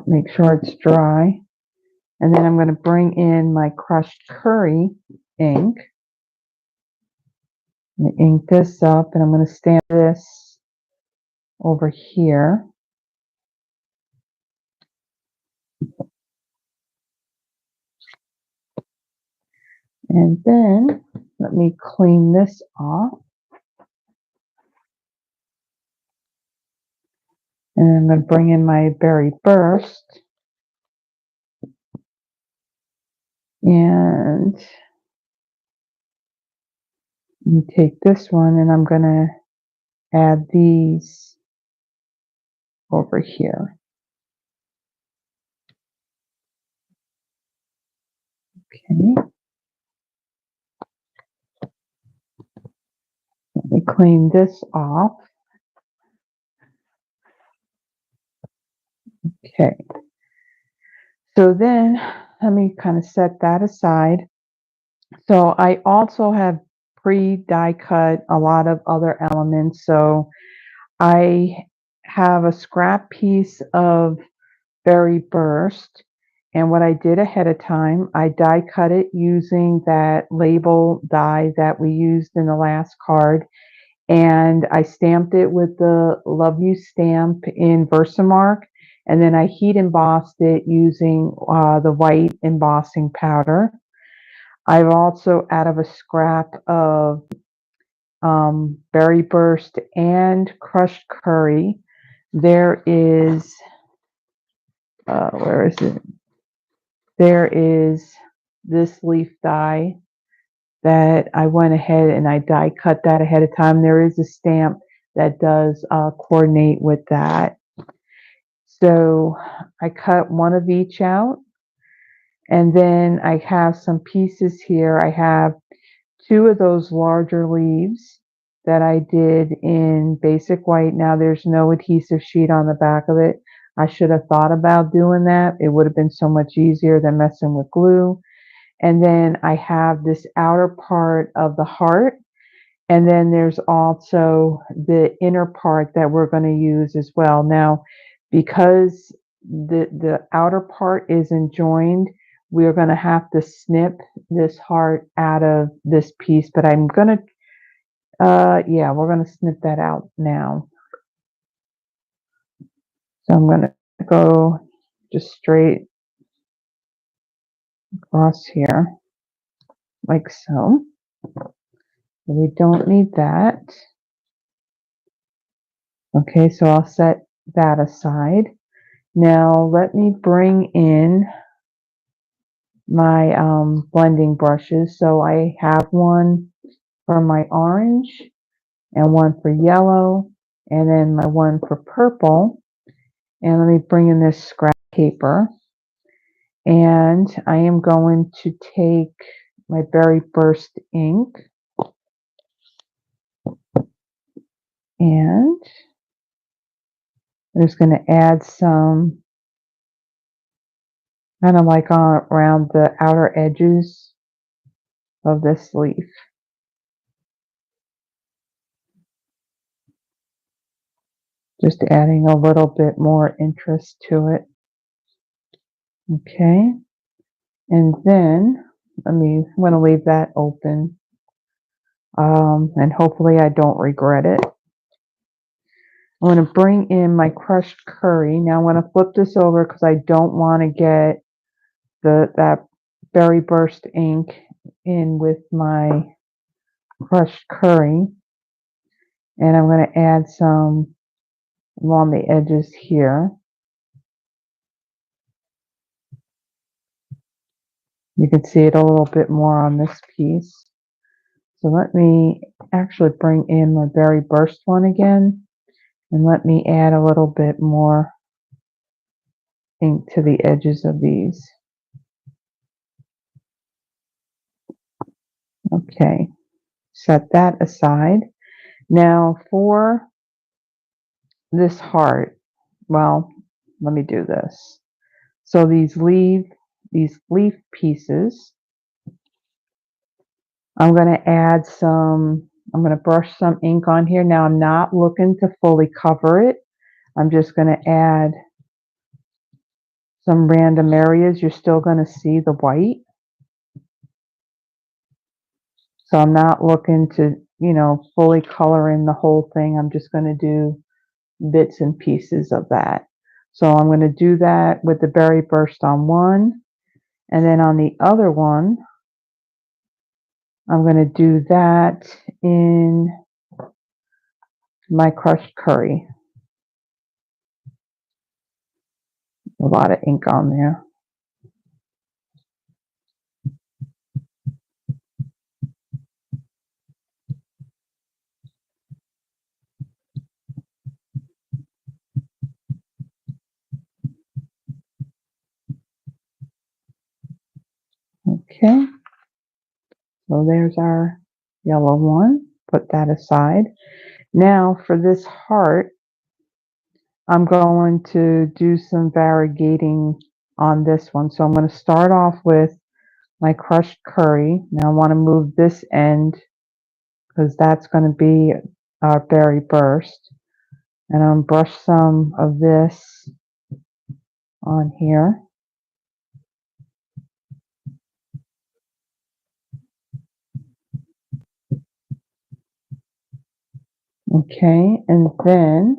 Make sure it's dry. And then I'm going to bring in my crushed curry ink. I'm going to ink this up, and I'm going to stamp this over here. And then let me clean this off. And I'm going to bring in my Berry Burst. And you take this one and I'm going to add these over here. Okay. Let me clean this off. Okay. So then let me kind of set that aside. So I also have pre-die cut a lot of other elements. So I have a scrap piece of Berry Burst. And what I did ahead of time, I die cut it using that label die that we used in the last card. And I stamped it with the Love You stamp in Versamark. And then I heat embossed it using the white embossing powder. I've also, out of a scrap of Berry Burst and crushed curry, there is, where is it? There is this leaf die that I went ahead and I die cut that ahead of time. There is a stamp that does coordinate with that. So I cut one of each out. And then I have some pieces here. I have two of those larger leaves that I did in basic white. Now there's no adhesive sheet on the back of it. I should have thought about doing that. It would have been so much easier than messing with glue. And then I have this outer part of the heart. And then there's also the inner part that we're going to use as well. Now, because the outer part isn't joined, we're going to have to snip this heart out of this piece. But I'm going to, yeah, we're going to snip that out now. So I'm going to go just straight across here, like so. We don't need that. Okay, so I'll set that aside. Now let me bring in my blending brushes. So I have one for my orange and one for yellow and then my one for purple. And let me bring in this scrap paper. And I am going to take my Berry Burst ink and I'm just going to add some kind of like around the outer edges of this leaf. Just adding a little bit more interest to it. Okay. And then I'm going to leave that open. And hopefully I don't regret it. I'm going to bring in my crushed curry. Now I'm going to flip this over because I don't want to get that Berry Burst ink in with my crushed curry. And I'm going to add some along the edges here. You can see it a little bit more on this piece. So let me actually bring in my Berry Burst one again. And let me add a little bit more ink to the edges of these. Okay, set that aside. Now for this heart, well, let me do this. So these leaf pieces, I'm going to add some, I'm going to brush some ink on here. Now I'm not looking to fully cover it. I'm just going to add some random areas. You're still going to see the white. So I'm not looking to, fully color in the whole thing. I'm just going to do bits and pieces of that. So I'm going to do that with the Berry Burst on one. And then on the other one, I'm going to do that in my crushed curry. A lot of ink on there. Okay, so there's our yellow one. Put that aside. Now for this heart, I'm going to do some variegating on this one. So I'm going to start off with my crushed curry. Now I want to move this end because that's going to be our berry burst. And I'm brush some of this on here. Okay, and then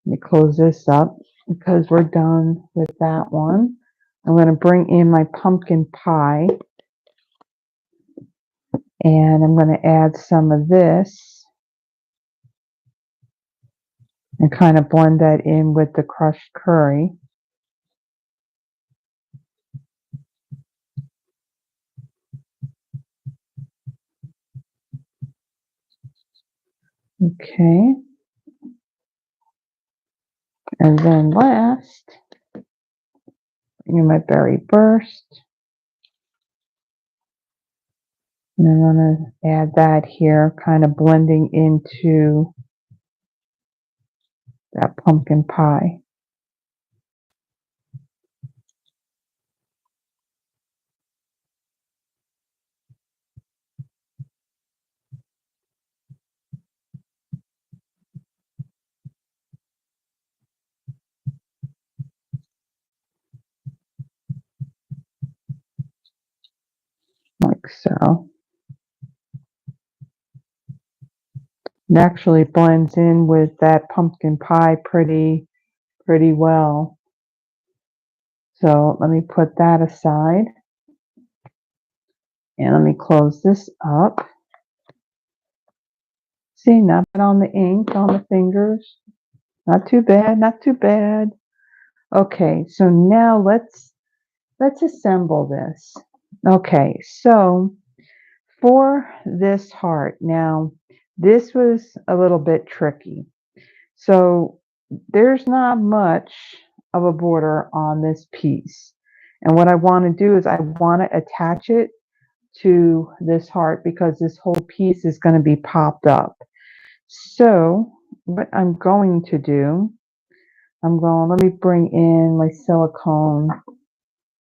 let me close this up because we're done with that one. I'm going to bring in my pumpkin pie and I'm going to add some of this and kind of blend that in with the crushed curry. Okay, and then last, bring in my berry burst. And I'm going to add that here, kind of blending into that pumpkin pie. Like so. It actually blends in with that pumpkin pie pretty well. So let me put that aside. And let me close this up. See, not bad on the ink, on the fingers. Not too bad, not too bad. Okay, so now let's assemble this. Okay, so for this heart, now this was a little bit tricky. So there's not much of a border on this piece. And what I want to do is I want to attach it to this heart because this whole piece is going to be popped up. So what I'm going to do, let me bring in my silicone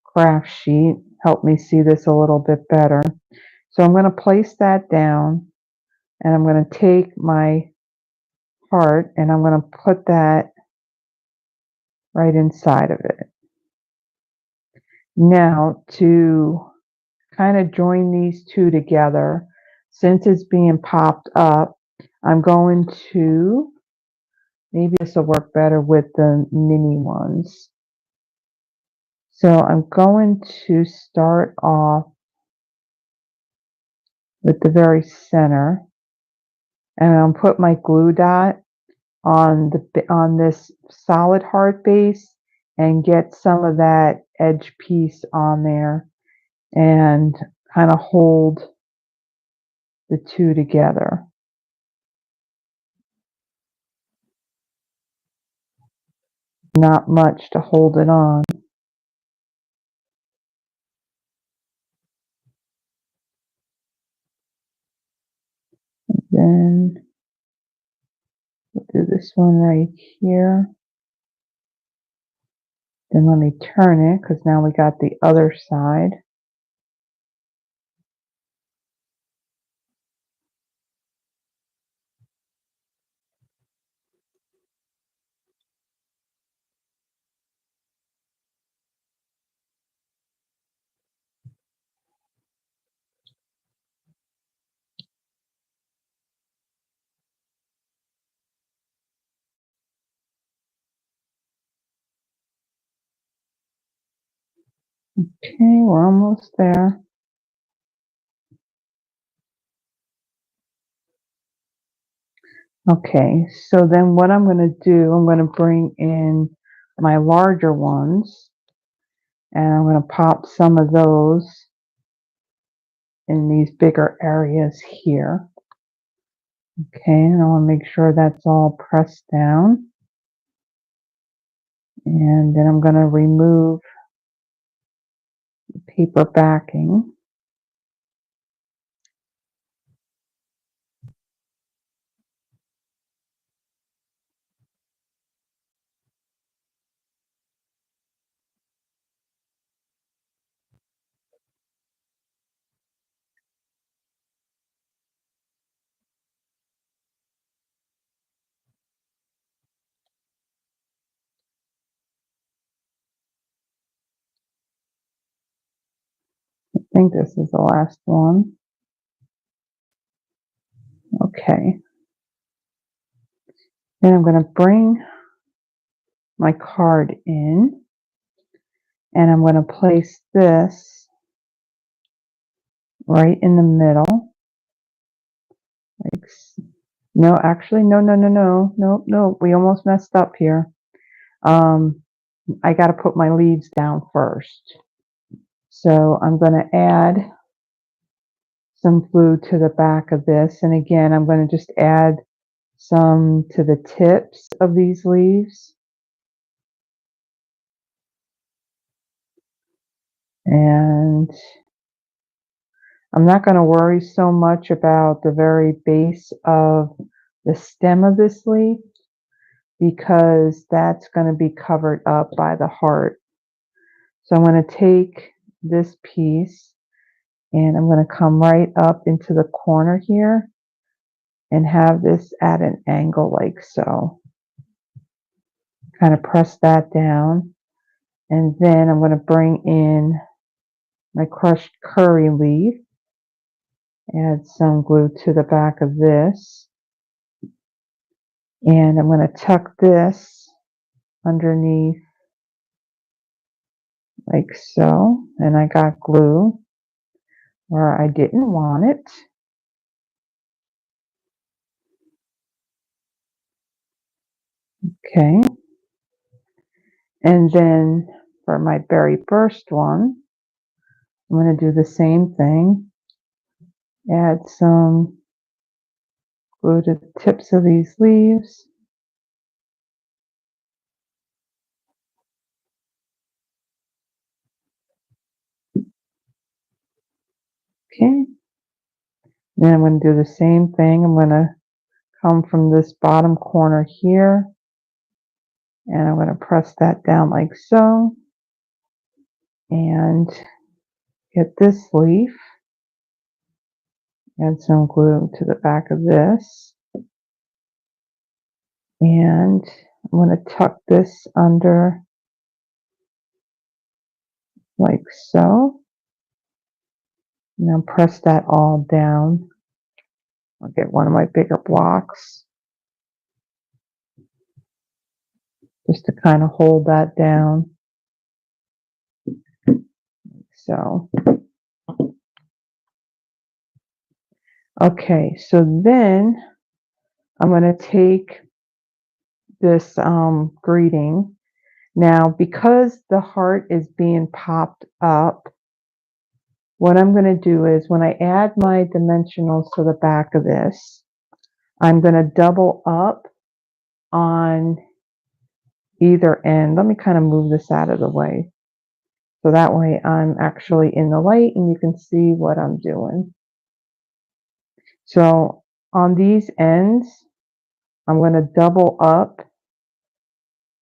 craft sheet, help me see this a little bit better. So I'm going to place that down and I'm going to take my heart and I'm going to put that right inside of it. Now to kind of join these two together, since it's being popped up, I'm going to, maybe this will work better with the mini ones. So I'm going to start off with the very center and I'll put my glue dot on this solid heart base and get some of that edge piece on there and kind of hold the two together. Not much to hold it on. Then we'll do this one right here. Then let me turn it because now we got the other side. Okay, we're almost there. Okay, so then what I'm going to do, I'm going to bring in my larger ones and I'm going to pop some of those in these bigger areas here. Okay, and I want to make sure that's all pressed down. And then I'm going to remove the paper backing. I think this is the last one. Okay. Then I'm going to bring my card in and I'm going to place this right in the middle. Like, no, actually, no. We almost messed up here. I got to put my leaves down first. So I'm going to add some glue to the back of this. And again, I'm going to just add some to the tips of these leaves. And I'm not going to worry so much about the very base of the stem of this leaf because that's going to be covered up by the heart. So I'm going to take this piece and I'm going to come right up into the corner here and have this at an angle like so. Kind of press that down. And then I'm going to bring in my crushed curry leaf. Add some glue to the back of this. And I'm going to tuck this underneath like so. And I got glue where I didn't want it. Okay. And then for my berry burst one, I'm going to do the same thing. Add some glue to the tips of these leaves. Okay. Then I'm going to do the same thing. I'm going to come from this bottom corner here and I'm going to press that down like so and get this leaf. Add some glue to the back of this. And I'm going to tuck this under like so. Now press that all down. I'll get one of my bigger blocks just to kind of hold that down. So, okay, so then I'm going to take this greeting. Now, because the heart is being popped up, what I'm going to do is when I add my dimensionals to the back of this, I'm going to double up on either end. Let me kind of move this out of the way. So that way I'm actually in the light and you can see what I'm doing. So on these ends, I'm going to double up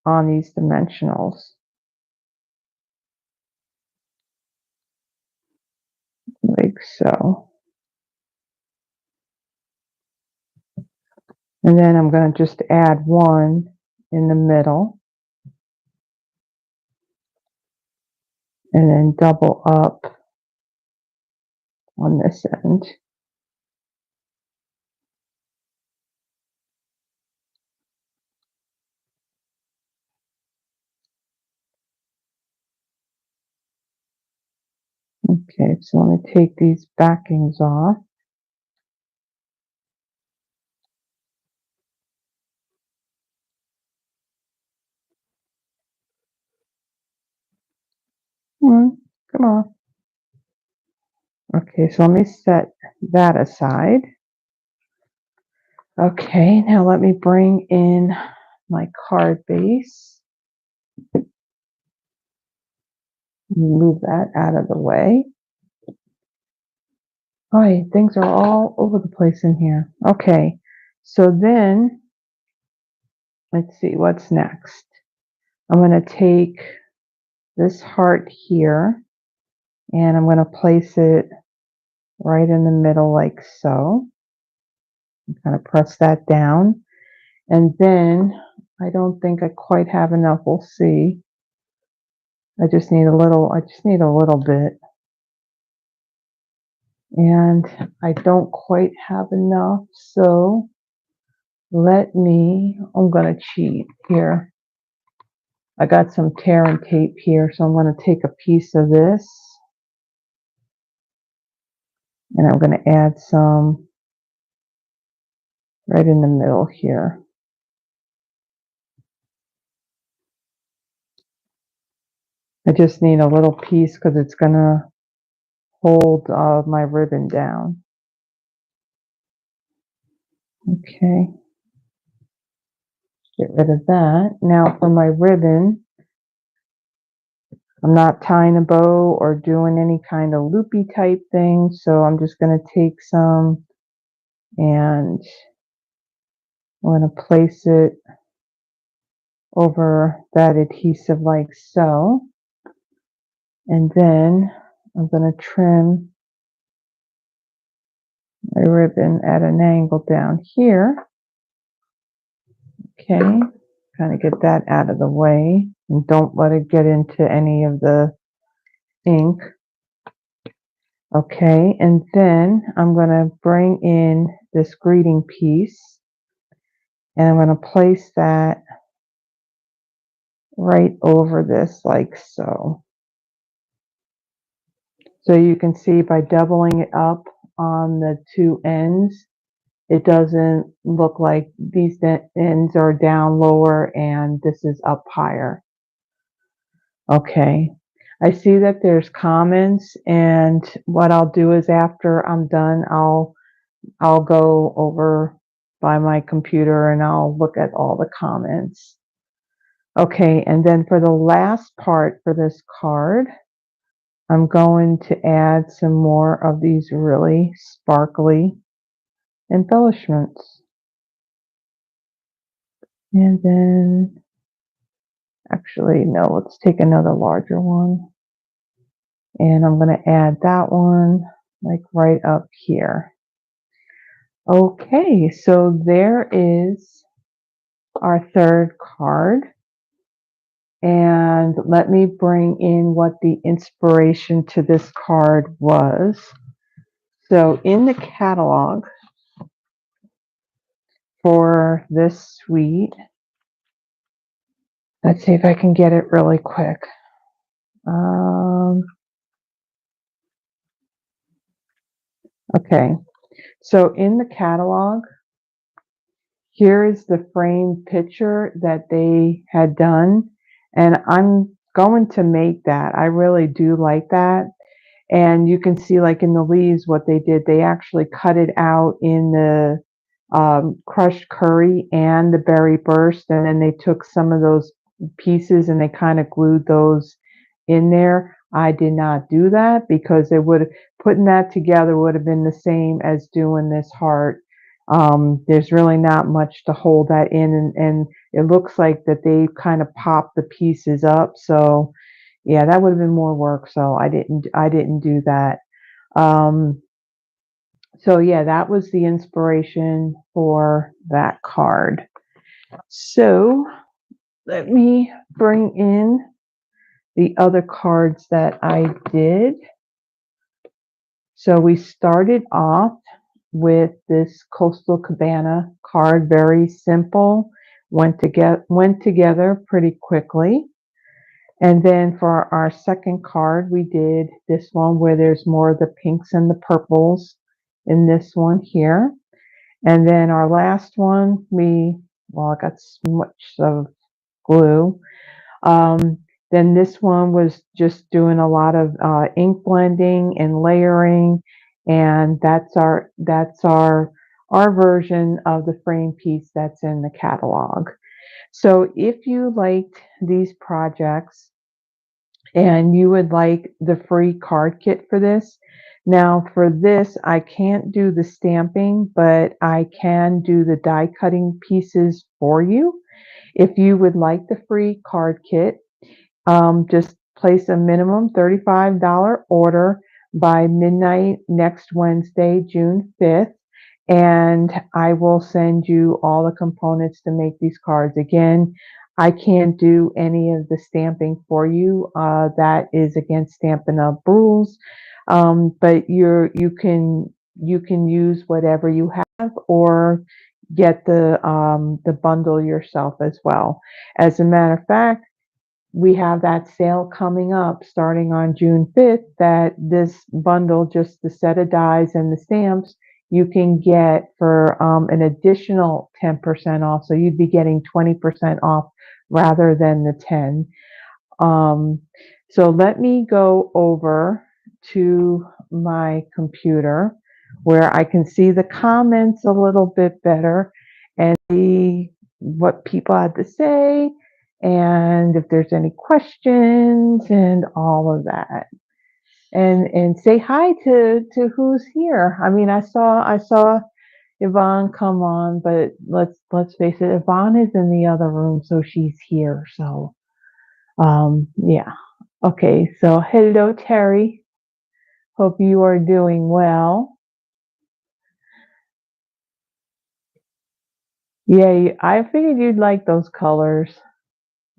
on these dimensionals. Like so. And then I'm going to just add one in the middle. And then double up on this end. Okay, so let me take these backings off. off. Okay, so let me set that aside. Okay, now let me bring in my card base. Move that out of the way. All right, things are all over the place in here. Okay, so then let's see what's next. I'm going to take this heart here and I'm going to place it right in the middle like so. Kind of press that down. And then I don't think I quite have enough. We'll see. I just need a little bit. And I don't quite have enough, so I'm going to cheat here. I got some tear and tape here, so I'm going to take a piece of this and I'm going to add some right in the middle here. I just need a little piece because it's going to hold my ribbon down. Okay. Get rid of that. Now for my ribbon, I'm not tying a bow or doing any kind of loopy type thing, so I'm just going to take some and I'm going to place it over that adhesive like so. And then I'm going to trim my ribbon at an angle down here. Okay, kind of get that out of the way and don't let it get into any of the ink. Okay, and then I'm going to bring in this greeting piece and I'm going to place that right over this like so. So you can see by doubling it up on the two ends, it doesn't look like these ends are down lower and this is up higher. Okay, I see that there's comments, and what I'll do is after I'm done, I'll go over by my computer and I'll look at all the comments. Okay, and then for the last part for this card, I'm going to add some more of these really sparkly embellishments. And then, actually, no, let's take another larger one. And I'm going to add that one like right up here. Okay, so there is our third card. And let me bring in what the inspiration to this card was. So in the catalog for this suite, let's see if I can get it really quick. Okay, so in the catalog, here is the framed picture that they had done, and I'm going to make that. I really do like that. And you can see, like in the leaves, what they did, they actually cut it out in the crushed curry and the berry burst, and then they took some of those pieces and they kind of glued those in there. I did not do that because it would putting that together would have been the same as doing this heart. There's really not much to hold that in, and it looks like that they kind of popped the pieces up. So yeah, that would have been more work. So I didn't do that. So yeah, that was the inspiration for that card. So let me bring in the other cards that I did. So we started off with this Coastal Cabana card, very simple, went together pretty quickly. And then for our second card, we did this one where there's more of the pinks and the purples in this one here. And then our last one, I got so much of glue. Then this one was just doing a lot of ink blending and layering, and that's our version of the frame piece that's in the catalog. So if you liked these projects and you would like the free card kit for this, now for this I can't do the stamping, but I can do the die cutting pieces for you. If you would like the free card kit, just place a minimum $35 order by midnight next Wednesday, June 5th, and I will send you all the components to make these cards. Again, I can't do any of the stamping for you. That is against Stampin' Up rules. But you can use whatever you have or get the bundle yourself as well. As a matter of fact, we have that sale coming up starting on June 5th that this bundle, just the set of dies and the stamps, you can get for an additional 10% off. So you'd be getting 20% off rather than the 10. Um, so let me go over to my computer where I can see the comments a little bit better and see what people had to say and if there's any questions and all of that. And say hi to who's here. I mean, I saw Yvonne come on, but let's face it, Yvonne is in the other room, so she's here. So yeah. Okay, so hello, Terry. Hope you are doing well. Yeah, I figured you'd like those colors,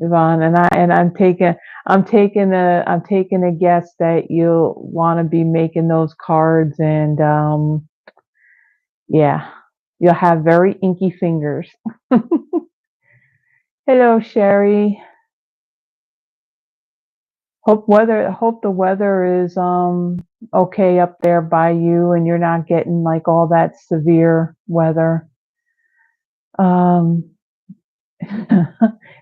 Yvonne, I'm taking a guess that you'll want to be making those cards, and yeah, you'll have very inky fingers. Hello, Sherry. Hope the weather is okay up there by you and you're not getting like all that severe weather. Um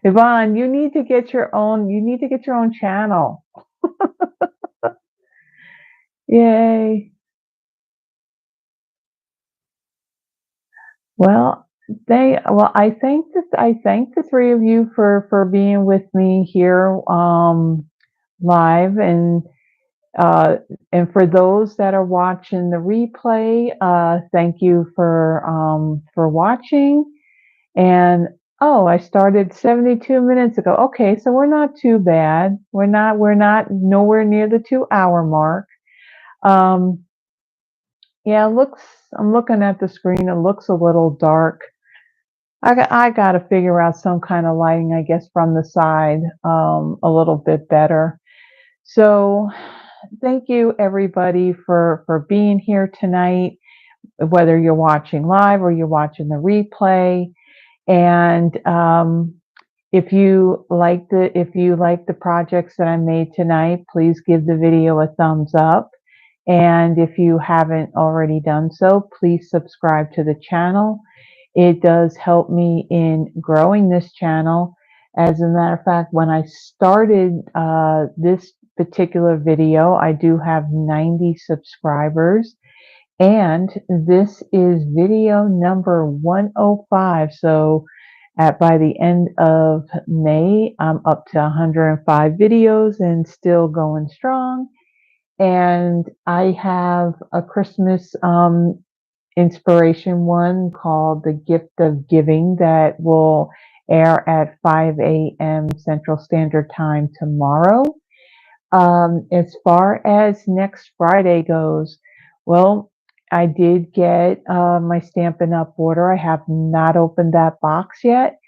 Yvonne, you need to get your own channel. Yay. Well, I thank the three of you for being with me here live, uh and for those that are watching the replay, thank you for watching. And oh, I started 72 minutes ago. Okay, so we're not too bad. We're not nowhere near the 2 hour mark. Um, yeah, I'm looking at the screen. It looks a little dark. I got to figure out some kind of lighting, I guess, from the side, a little bit better. So, thank you everybody for being here tonight, whether you're watching live or you're watching the replay. And if you like the projects that I made tonight, please give the video a thumbs up. And if you haven't already done so, please subscribe to the channel. It does help me in growing this channel. As a matter of fact, when I started this particular video, I do have 90 subscribers. And this is video number 105. So by the end of May, I'm up to 105 videos and still going strong. And I have a Christmas inspiration one called The Gift of Giving that will air at 5 a.m. Central Standard Time tomorrow. As far as next Friday goes, well, I did get my Stampin' Up order. I have not opened that box yet,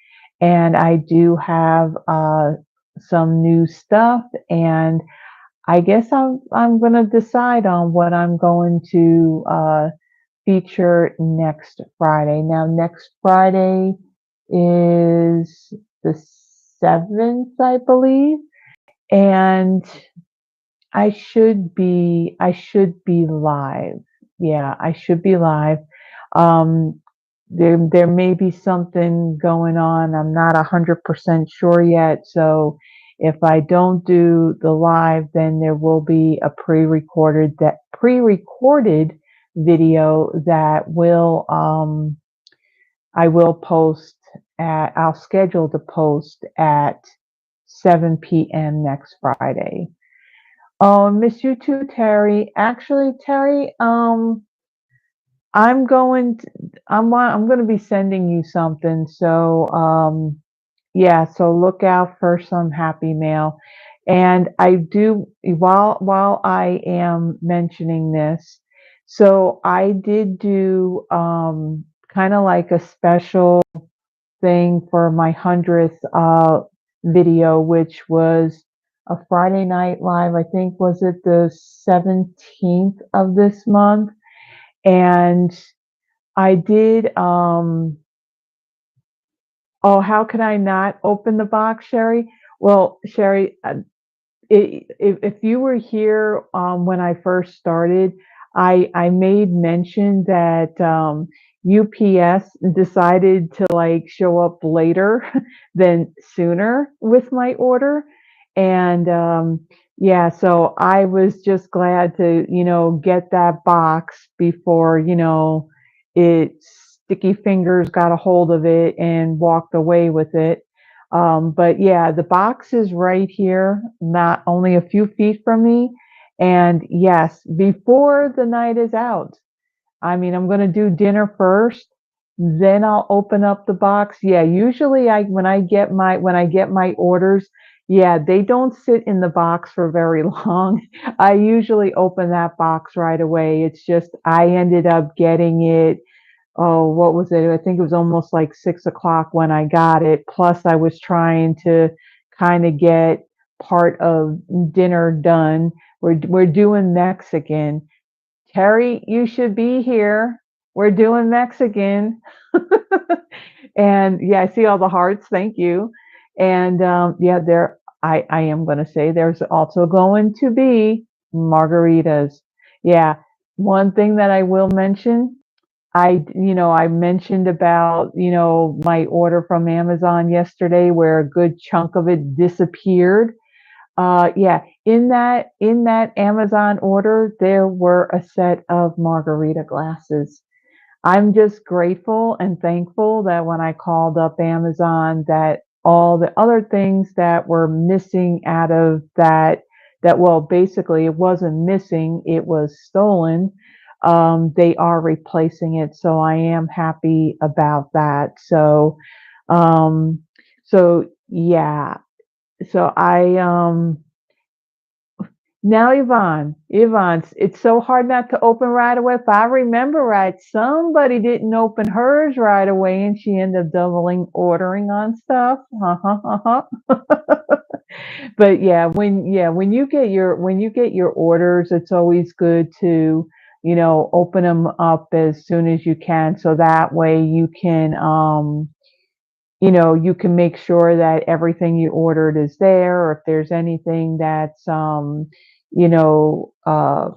and I do have some new stuff. And I guess I'm going to decide on what I'm going to feature next Friday. Now, next Friday is the 7th, I believe, and I should be live. Yeah, I should be live. Um, there may be something going on. I'm not 100% sure yet. So If I don't do the live, then there will be a pre-recorded video that will I will post at I'll schedule to post at 7 p.m. next Friday. Oh, miss you too, Terry. Actually, Terry, I'm going to, I'm going to be sending you something. So, yeah, so look out for some happy mail. And I do, while I am mentioning this, so I did do kind of like a special thing for my 100th video, which was a Friday night live. I think was it the 17th of this month, and I did. Oh, how could I not open the box, Sherry? Well, Sherry, if you were here when I first started, I made mention that UPS decided to like show up later than sooner with my order, and yeah, so I was just glad to get that box before it sticky fingers got a hold of it and walked away with it. But yeah, the box is right here, not only a few feet from me. And yes, before the night is out, I mean, I'm going to do dinner first, then I'll open up the box. Yeah, usually when I get my orders, yeah, they don't sit in the box for very long. I usually open that box right away. It's just I ended up getting it. Oh, what was it? I think it was almost like 6 o'clock when I got it. Plus, I was trying to kind of get part of dinner done. We're doing Mexican. Terry, you should be here. We're doing Mexican. And yeah, I see all the hearts. Thank you. And yeah, I am going to say there's also going to be margaritas. Yeah. One thing that I will mention, I mentioned about, my order from Amazon yesterday where a good chunk of it disappeared. Yeah, in that Amazon order, there were a set of margarita glasses. I'm just grateful and thankful that when I called up Amazon, that all the other things that were missing out of well, basically it wasn't missing, it was stolen. They are replacing it, so I am happy about that. Um, so yeah, so now, Yvonne, it's so hard not to open right away. If I remember right, somebody didn't open hers right away, and she ended up doubling ordering on stuff. But yeah, when you get your orders, it's always good to open them up as soon as you can, so that way you can make sure that everything you ordered is there, or if there's anything that's you know uh,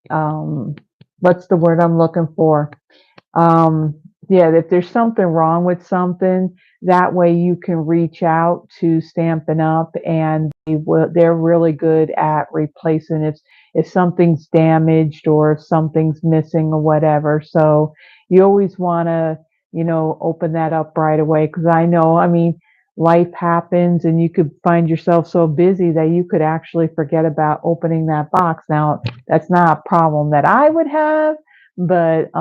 um, what's the word I'm looking for? Um, yeah, if there's something wrong with something, that way you can reach out to Stampin' Up, and they're really good at replacing if something's damaged or if something's missing or whatever. So you always want to, open that up right away, because I mean, life happens and you could find yourself so busy that you could actually forget about opening that box. Now, that's not a problem that I would have, but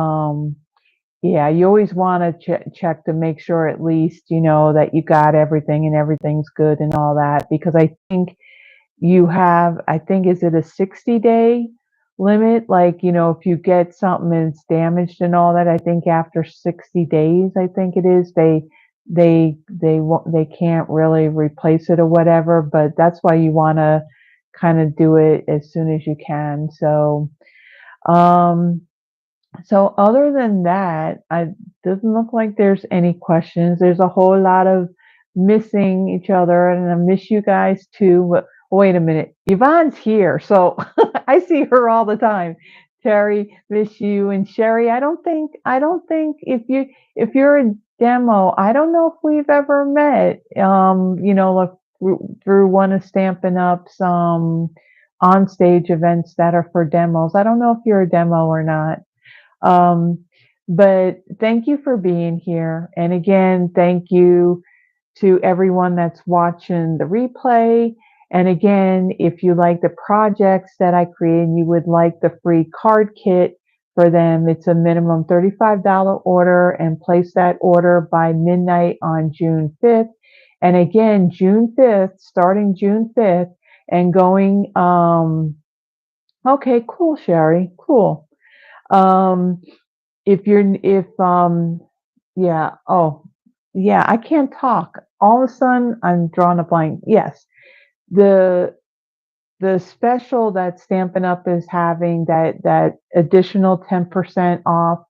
yeah, you always want to check to make sure at least, that you got everything and everything's good and all that. Because I think, is it a 60-day limit? Like, if you get something and it's damaged and all that, I think after 60 days, I think it is, they can't really replace it or whatever. But that's why you want to kind of do it as soon as you can. Um, so other than that, I doesn't look like there's any questions. There's a whole lot of missing each other, and I miss you guys too. But wait a minute, Yvonne's here, so I see her all the time. Terry, miss you, and Sherry. I don't think if you're a demo, I don't know if we've ever met. through one of Stampin' Up's on-stage events that are for demos. I don't know if you're a demo or not. Um, but thank you for being here. And again, thank you to everyone that's watching the replay. And again, if you like the projects that I create and you would like the free card kit for them, it's a minimum $35 order, and place that order by midnight on June 5th. And again, June 5th, starting June 5th and going, okay, cool, Sherry, cool. Um, if yeah, oh, yeah, I can't talk. All of a sudden, I'm drawing a blank. Yes, the the special that Stampin' Up is having, that additional 10% off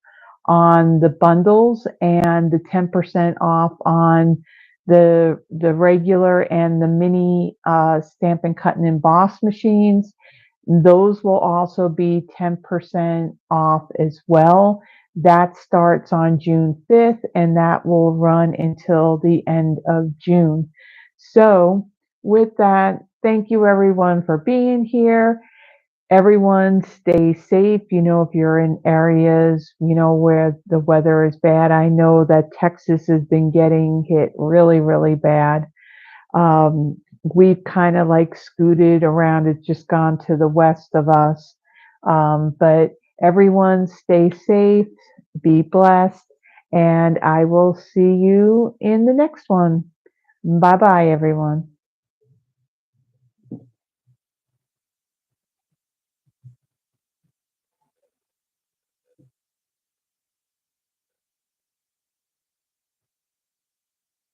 on the bundles and the 10% off on the regular and the mini Stampin' Cut and Emboss machines. Those will also be 10% off as well. That starts on June 5th and that will run until the end of June. So, with that, thank you everyone for being here. Everyone stay safe. If you're in areas, where the weather is bad. I know that Texas has been getting hit really, really bad. We've kind of like scooted around. It's just gone to the west of us. But everyone stay safe, be blessed, and I will see you in the next one. Bye bye, everyone.